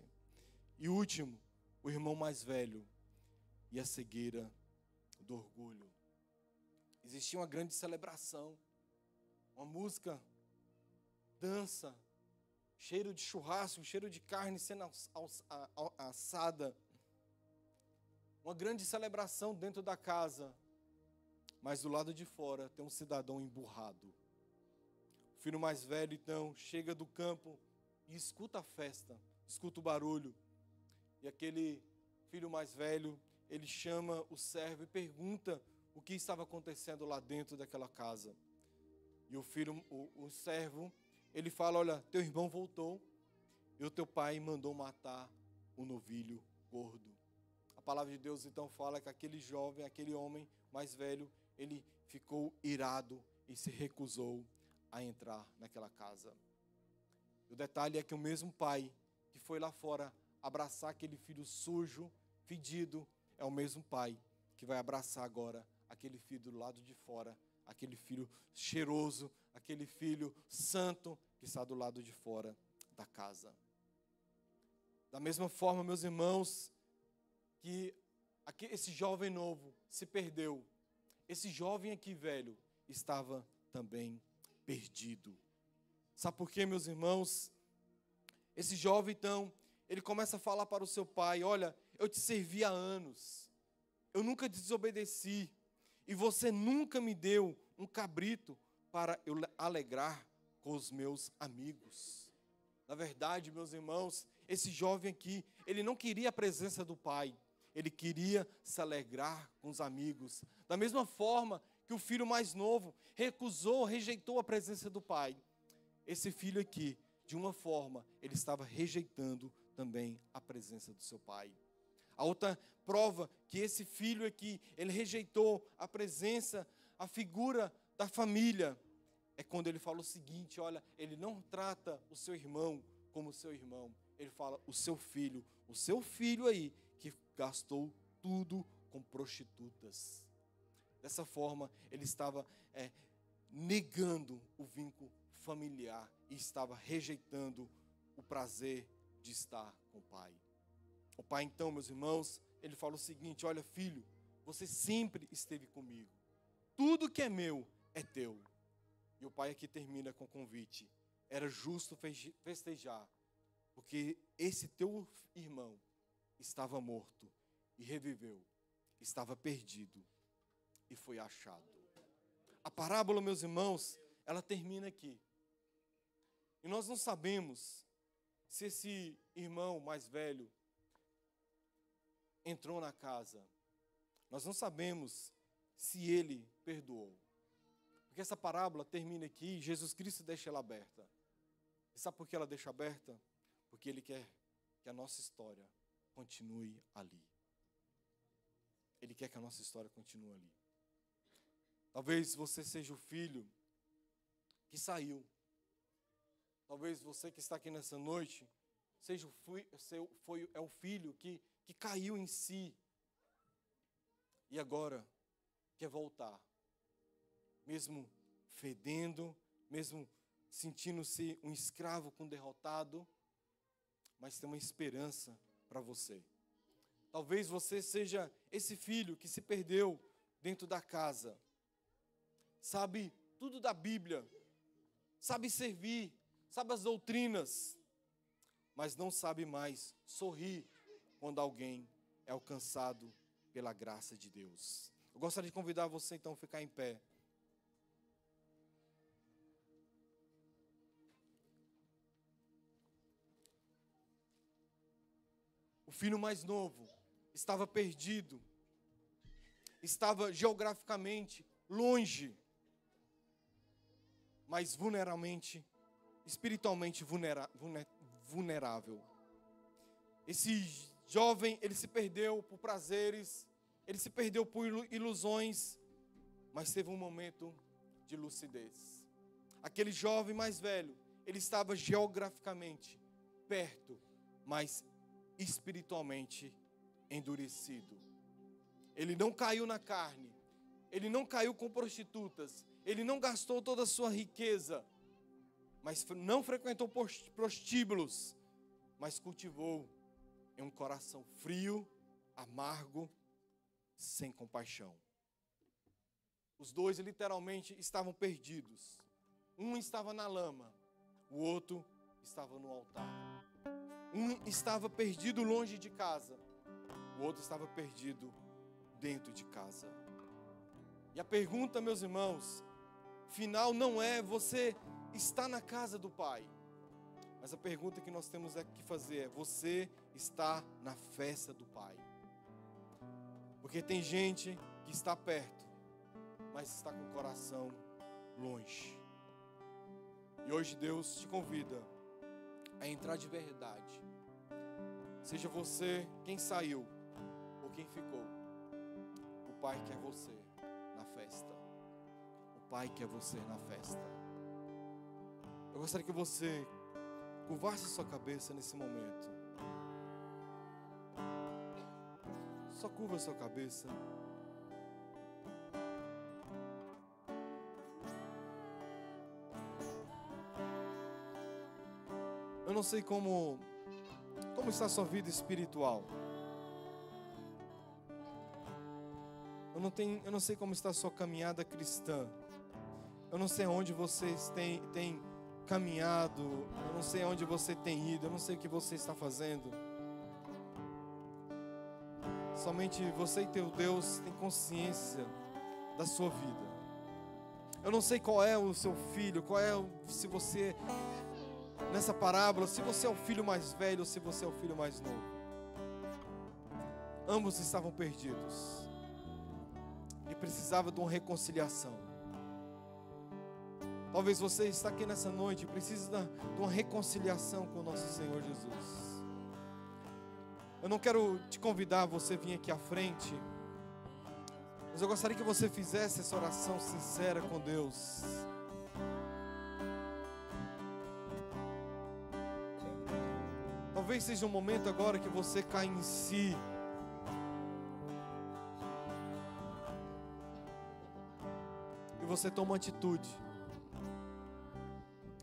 E último, o irmão mais velho e a cegueira do orgulho. Existia uma grande celebração, uma música, dança, cheiro de churrasco, cheiro de carne sendo assada. Uma grande celebração dentro da casa, mas do lado de fora tem um cidadão emburrado. O filho mais velho, então, chega do campo e escuta a festa, escuta o barulho. E aquele filho mais velho, ele chama o servo e pergunta o que estava acontecendo lá dentro daquela casa. E o servo, ele fala, olha, teu irmão voltou e o teu pai mandou matar um novilho gordo. A palavra de Deus então fala que aquele jovem, aquele homem mais velho, ele ficou irado e se recusou a entrar naquela casa. O detalhe é que o mesmo pai que foi lá fora abraçar aquele filho sujo, fedido, é o mesmo pai que vai abraçar agora aquele filho do lado de fora, aquele filho cheiroso, aquele filho santo que está do lado de fora da casa. Da mesma forma, meus irmãos, que esse jovem novo se perdeu. Esse jovem aqui velho estava também perdido. Sabe por quê, meus irmãos? Esse jovem, então, ele começa a falar para o seu pai, olha, eu te servi há anos, eu nunca desobedeci, e você nunca me deu um cabrito para eu alegrar com os meus amigos. Na verdade, meus irmãos, esse jovem aqui, ele não queria a presença do pai, ele queria se alegrar com os amigos. Da mesma forma que o filho mais novo rejeitou a presença do pai. Esse filho aqui, de uma forma, ele estava rejeitando também a presença do seu pai. A outra prova que esse filho aqui, ele rejeitou a presença, a figura da família, é quando ele fala o seguinte, olha, ele não trata o seu irmão como seu irmão. Ele fala, o seu filho aí, que gastou tudo com prostitutas. Dessa forma, ele estava negando o vínculo familiar e estava rejeitando o prazer de estar com o pai. O pai, então, meus irmãos, ele fala o seguinte, olha, filho, você sempre esteve comigo. Tudo que é meu é teu. E o pai aqui termina com o convite. Era justo festejar, porque esse teu irmão estava morto e reviveu, estava perdido e foi achado. A parábola, meus irmãos, ela termina aqui. E nós não sabemos se esse irmão mais velho entrou na casa. Nós não sabemos se ele perdoou. Porque essa parábola termina aqui e Jesus Cristo deixa ela aberta. E sabe por que ela deixa aberta? Porque Ele quer que a nossa história continue ali. Ele quer que a nossa história continue ali. Talvez você seja o filho que saiu. Talvez você que está aqui nessa noite seja o filho que caiu em si. E agora quer voltar. Mesmo fedendo, mesmo sentindo-se um escravo com derrotado, mas tem uma esperança para você. Talvez você seja esse filho que se perdeu dentro da casa, sabe tudo da Bíblia, sabe servir, sabe as doutrinas, mas não sabe mais sorrir quando alguém é alcançado pela graça de Deus. Eu gostaria de convidar você então a ficar em pé. O filho mais novo estava perdido, estava geograficamente longe, mas espiritualmente vulnerável. Esse jovem, ele se perdeu por prazeres, ele se perdeu por ilusões, mas teve um momento de lucidez. Aquele jovem mais velho, ele estava geograficamente perto, mas espiritualmente endurecido. Ele não caiu na carne, ele não caiu com prostitutas, ele não gastou toda a sua riqueza, mas não frequentou prostíbulos, mas cultivou em um coração frio, amargo, sem compaixão. Os dois literalmente estavam perdidos. Um estava na lama, o outro estava no altar. Um estava perdido longe de casa, o outro estava perdido dentro de casa. E a pergunta, meus irmãos, final não é você está na casa do Pai, mas a pergunta que nós temos que fazer é: você está na festa do Pai? Porque tem gente que está perto, mas está com o coração longe. E hoje Deus te convida a entrar de verdade. Seja você quem saiu ou quem ficou, o Pai quer você na festa. O Pai quer você na festa. Eu gostaria que você curvasse a sua cabeça nesse momento. Só curva a sua cabeça. Eu não sei como está a sua vida espiritual. Eu não sei como está a sua caminhada cristã. Eu não sei onde vocês têm caminhado. Eu não sei onde você tem ido. Eu não sei o que você está fazendo. Somente você e teu Deus têm consciência da sua vida. Eu não sei qual é o seu filho, se você, nessa parábola, se você é o filho mais velho ou se você é o filho mais novo. Ambos estavam perdidos e precisavam de uma reconciliação. Talvez você está aqui nessa noite e precisa de uma reconciliação com o nosso Senhor Jesus. Eu não quero te convidar a você vir aqui à frente, mas eu gostaria que você fizesse essa oração sincera com Deus. Talvez seja um momento agora que você cai em si. E você toma uma atitude.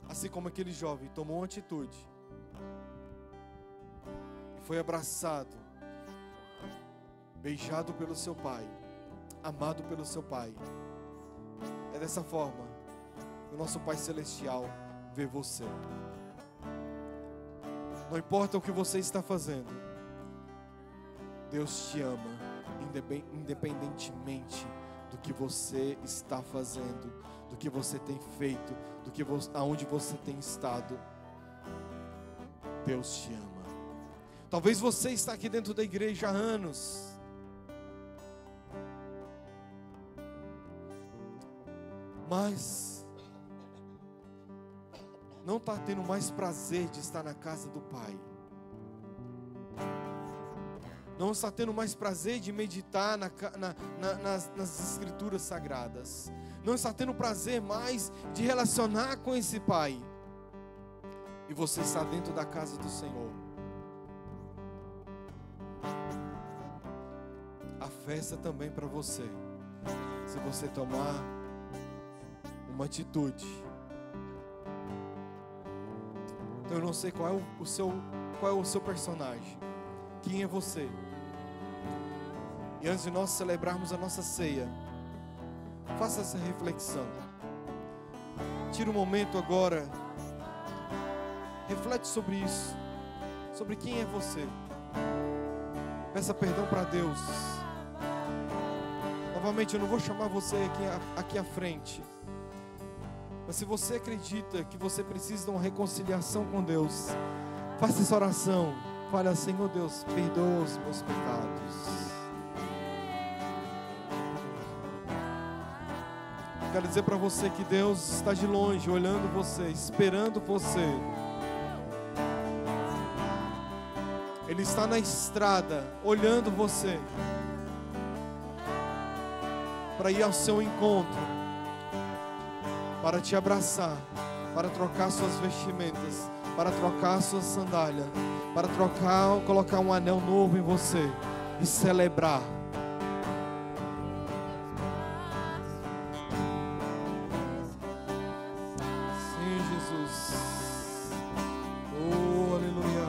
Assim como aquele jovem tomou uma atitude. E foi abraçado, beijado pelo seu pai, amado pelo seu pai. É dessa forma que o nosso Pai Celestial vê você. Não importa o que você está fazendo, Deus te ama, independentemente do que você está fazendo, do que você tem feito, aonde você tem estado. Deus te ama. Talvez você está aqui dentro da igreja há anos, mas não está tendo mais prazer de estar na casa do Pai. Não está tendo mais prazer de meditar nas escrituras sagradas. Não está tendo prazer mais de relacionar com esse Pai. E você está dentro da casa do Senhor. A festa também para você, se você tomar uma atitude. Então eu não sei qual é o seu personagem. Quem é você? E antes de nós celebrarmos a nossa ceia, faça essa reflexão. Tira um momento agora. Reflete sobre isso. Sobre quem é você. Peça perdão para Deus. Novamente, eu não vou chamar você aqui à frente. Mas se você acredita que você precisa de uma reconciliação com Deus, faça essa oração. Fale: Senhor Deus, perdoa os meus pecados. Quero dizer para você que Deus está de longe, olhando você, esperando você. Ele está na estrada, olhando você, para ir ao seu encontro, para te abraçar, para trocar suas vestimentas, para trocar suas sandálias, para colocar um anel novo em você e celebrar. Sim, Jesus. Oh, aleluia.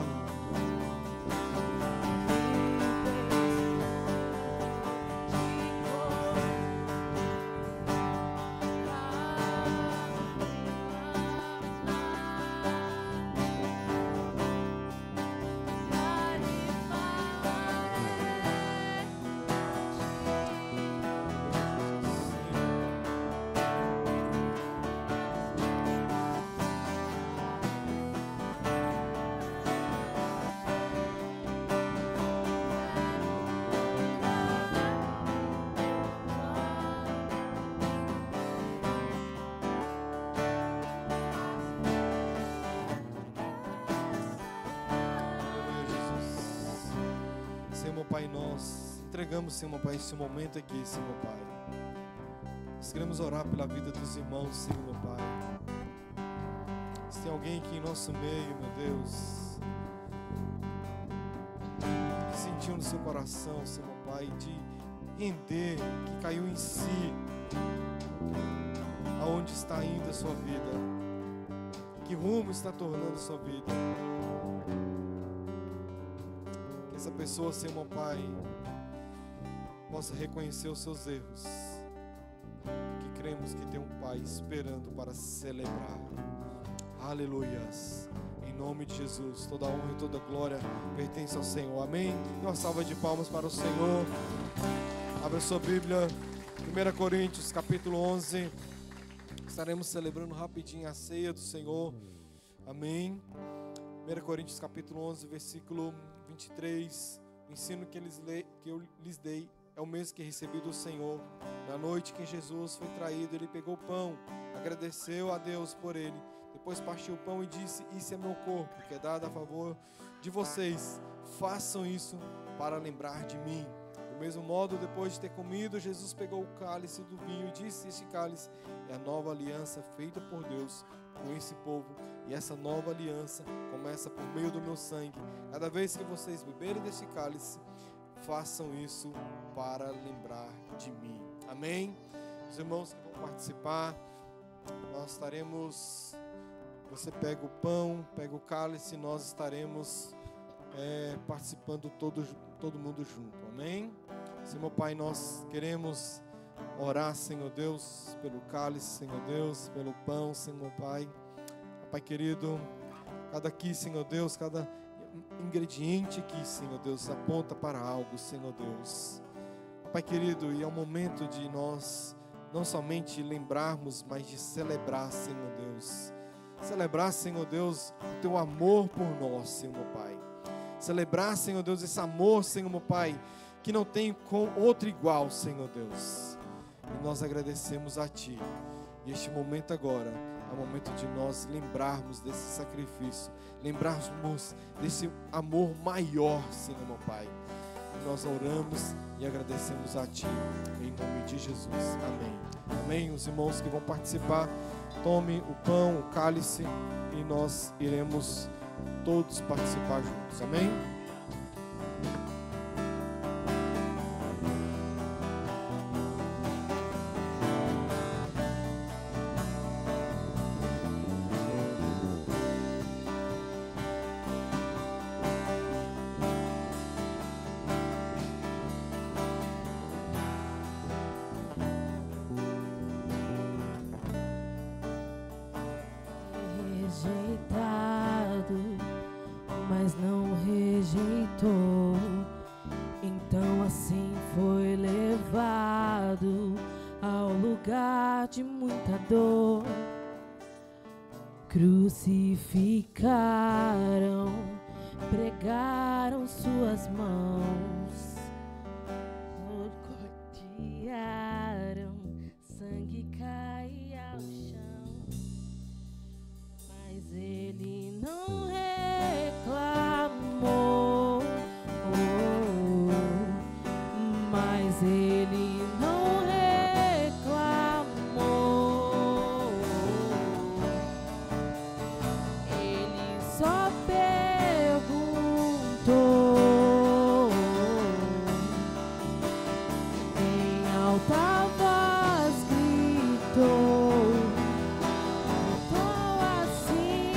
Senhor Pai, nós entregamos, Senhor Pai, esse momento aqui, Senhor Pai. Nós queremos orar pela vida dos irmãos, Senhor Pai. Se tem alguém aqui em nosso meio, meu Deus, que sentiu no seu coração, Senhor Pai, de render, que caiu em si, aonde está indo a sua vida, que rumo está tornando a sua vida. Que essa pessoa, Senhor Pai, possa reconhecer os seus erros, que cremos que tem um Pai esperando para celebrar. Aleluias. Em nome de Jesus, toda honra e toda glória pertence ao Senhor. Amém? E uma salva de palmas para o Senhor. Abra sua Bíblia, 1 Coríntios, capítulo 11. Estaremos celebrando rapidinho a ceia do Senhor. Amém? 1 Coríntios, capítulo 11, versículo 23. O ensino que eu lhes dei é o mesmo que recebi do Senhor. Na noite que Jesus foi traído, ele pegou o pão, agradeceu a Deus por ele. Depois partiu o pão e disse: isso é meu corpo, que é dado a favor de vocês. Façam isso para lembrar de mim. Do mesmo modo, depois de ter comido, Jesus pegou o cálice do vinho e disse: este cálice é a nova aliança feita por Deus com esse povo. E essa nova aliança começa por meio do meu sangue. Cada vez que vocês beberem desse cálice, façam isso para lembrar de mim. Amém? Os irmãos que vão participar, nós estaremos... Você pega o pão, pega o cálice, nós estaremos participando todo mundo junto. Amém? Senhor Pai, nós queremos orar, Senhor Deus, pelo cálice, Senhor Deus, pelo pão, Senhor Pai. Pai querido, cada aqui, Senhor Deus, cada ingrediente aqui, Senhor Deus, aponta para algo, Senhor Deus. Pai querido, e é o momento de nós não somente lembrarmos, mas de celebrar, Senhor Deus. Celebrar, Senhor Deus, o teu amor por nós, Senhor Pai. Celebrar, Senhor Deus, esse amor, Senhor meu Pai, que não tem com outro igual, Senhor Deus. E nós agradecemos a Ti. E este momento agora é o momento de nós lembrarmos desse sacrifício, lembrarmos desse amor maior, Senhor meu Pai. E nós oramos e agradecemos a Ti, em nome de Jesus. Amém. Amém. Os irmãos que vão participar, tome o pão, o cálice, e nós iremos todos participar juntos. Amém? Mas não rejeitou, então assim foi levado ao lugar de muita dor. Crucificaram, pregaram suas mãos, cortearam, sangue caía ao chão, mas ele não reclamou, mas ele não reclamou, ele só perguntou em alta voz, gritou assim: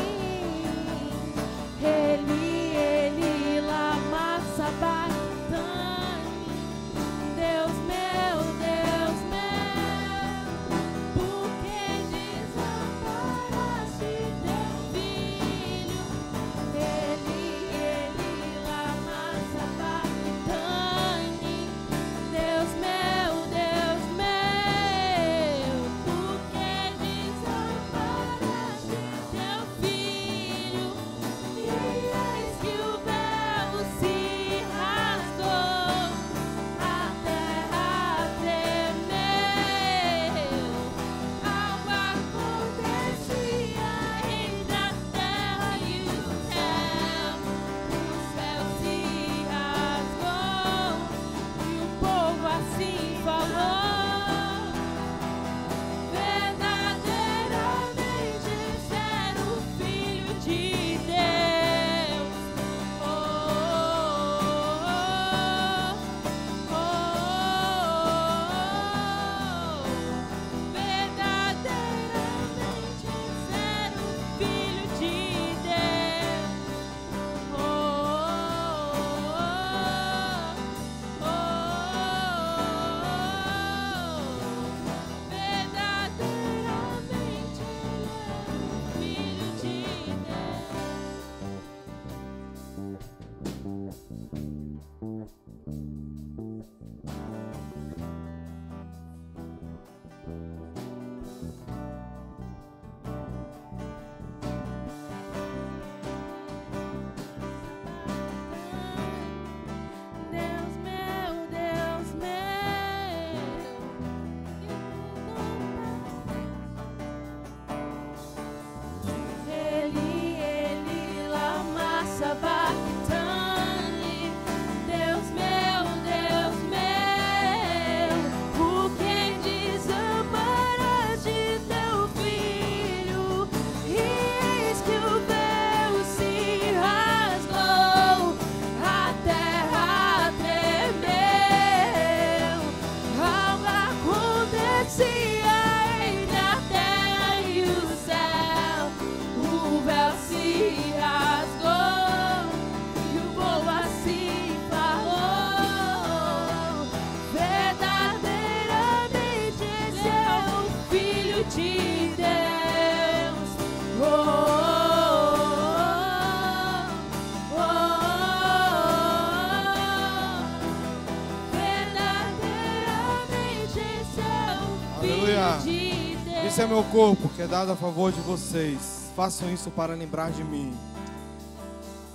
é meu corpo, que é dado a favor de vocês. Façam isso para lembrar de mim.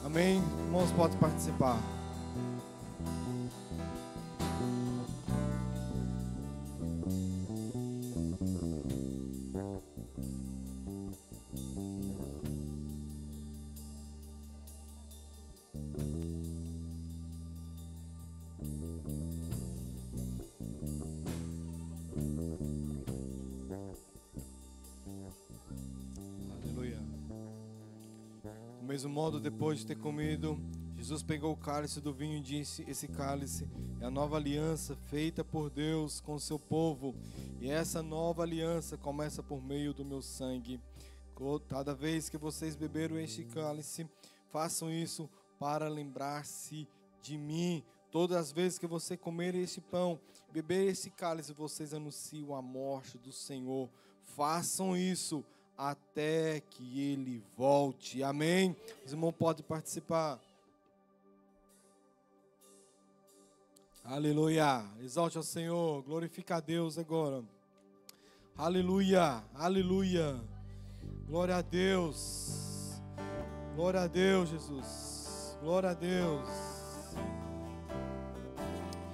Amém? Irmãos, podem participar. Do mesmo modo, depois de ter comido, Jesus pegou o cálice do vinho e disse: esse cálice é a nova aliança feita por Deus com o seu povo, e essa nova aliança começa por meio do meu sangue. Cada vez que vocês beberam este cálice, façam isso para lembrar-se de mim. Todas as vezes que você comer este pão, beber este cálice, vocês anunciam a morte do Senhor. Façam isso até que Ele volte. Amém? Os irmãos podem participar. Aleluia. Exalte ao Senhor. Glorifica a Deus agora. Aleluia. Aleluia. Glória a Deus. Glória a Deus, Jesus. Glória a Deus.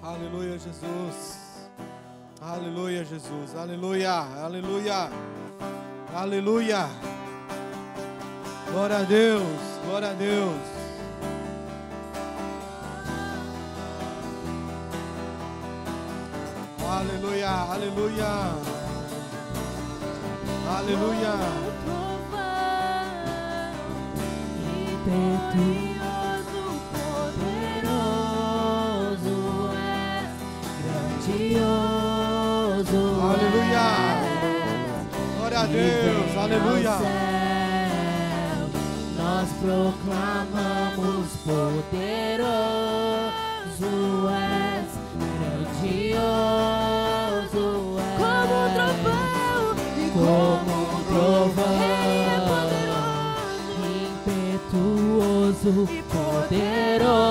Aleluia, Jesus. Aleluia, Jesus. Aleluia. Aleluia. Aleluia. Glória a Deus. Glória a Deus. Aleluia. Aleluia. Aleluia. Impetuoso, poderoso és, grandioso. Aleluia. Glória a Deus. Aleluia. Nós proclamamos poderoso és, grandioso és. Como um trovão, como um trovão. Impetuoso e poderoso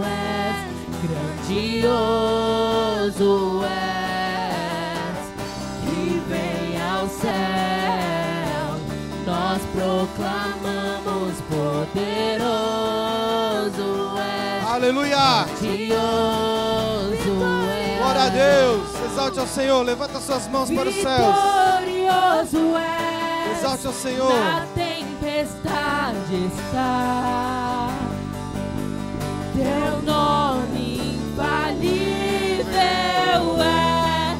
és, grandioso és, que vem ao céu, nós proclamamos poderoso és, Aleluia. grandioso és. Glória a Deus. Exalte ao Senhor. Levanta suas mãos para os céus. Vitorioso és, Exalte ao Senhor. na tempestade está teu nome infalível é.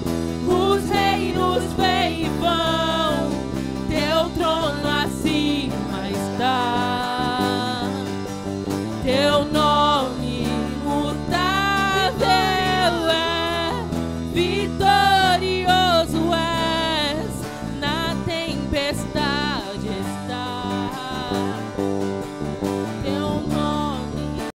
Os reinos vêm e vão, teu trono acima está. Teu nome imutável é, vitorioso és, na tempestade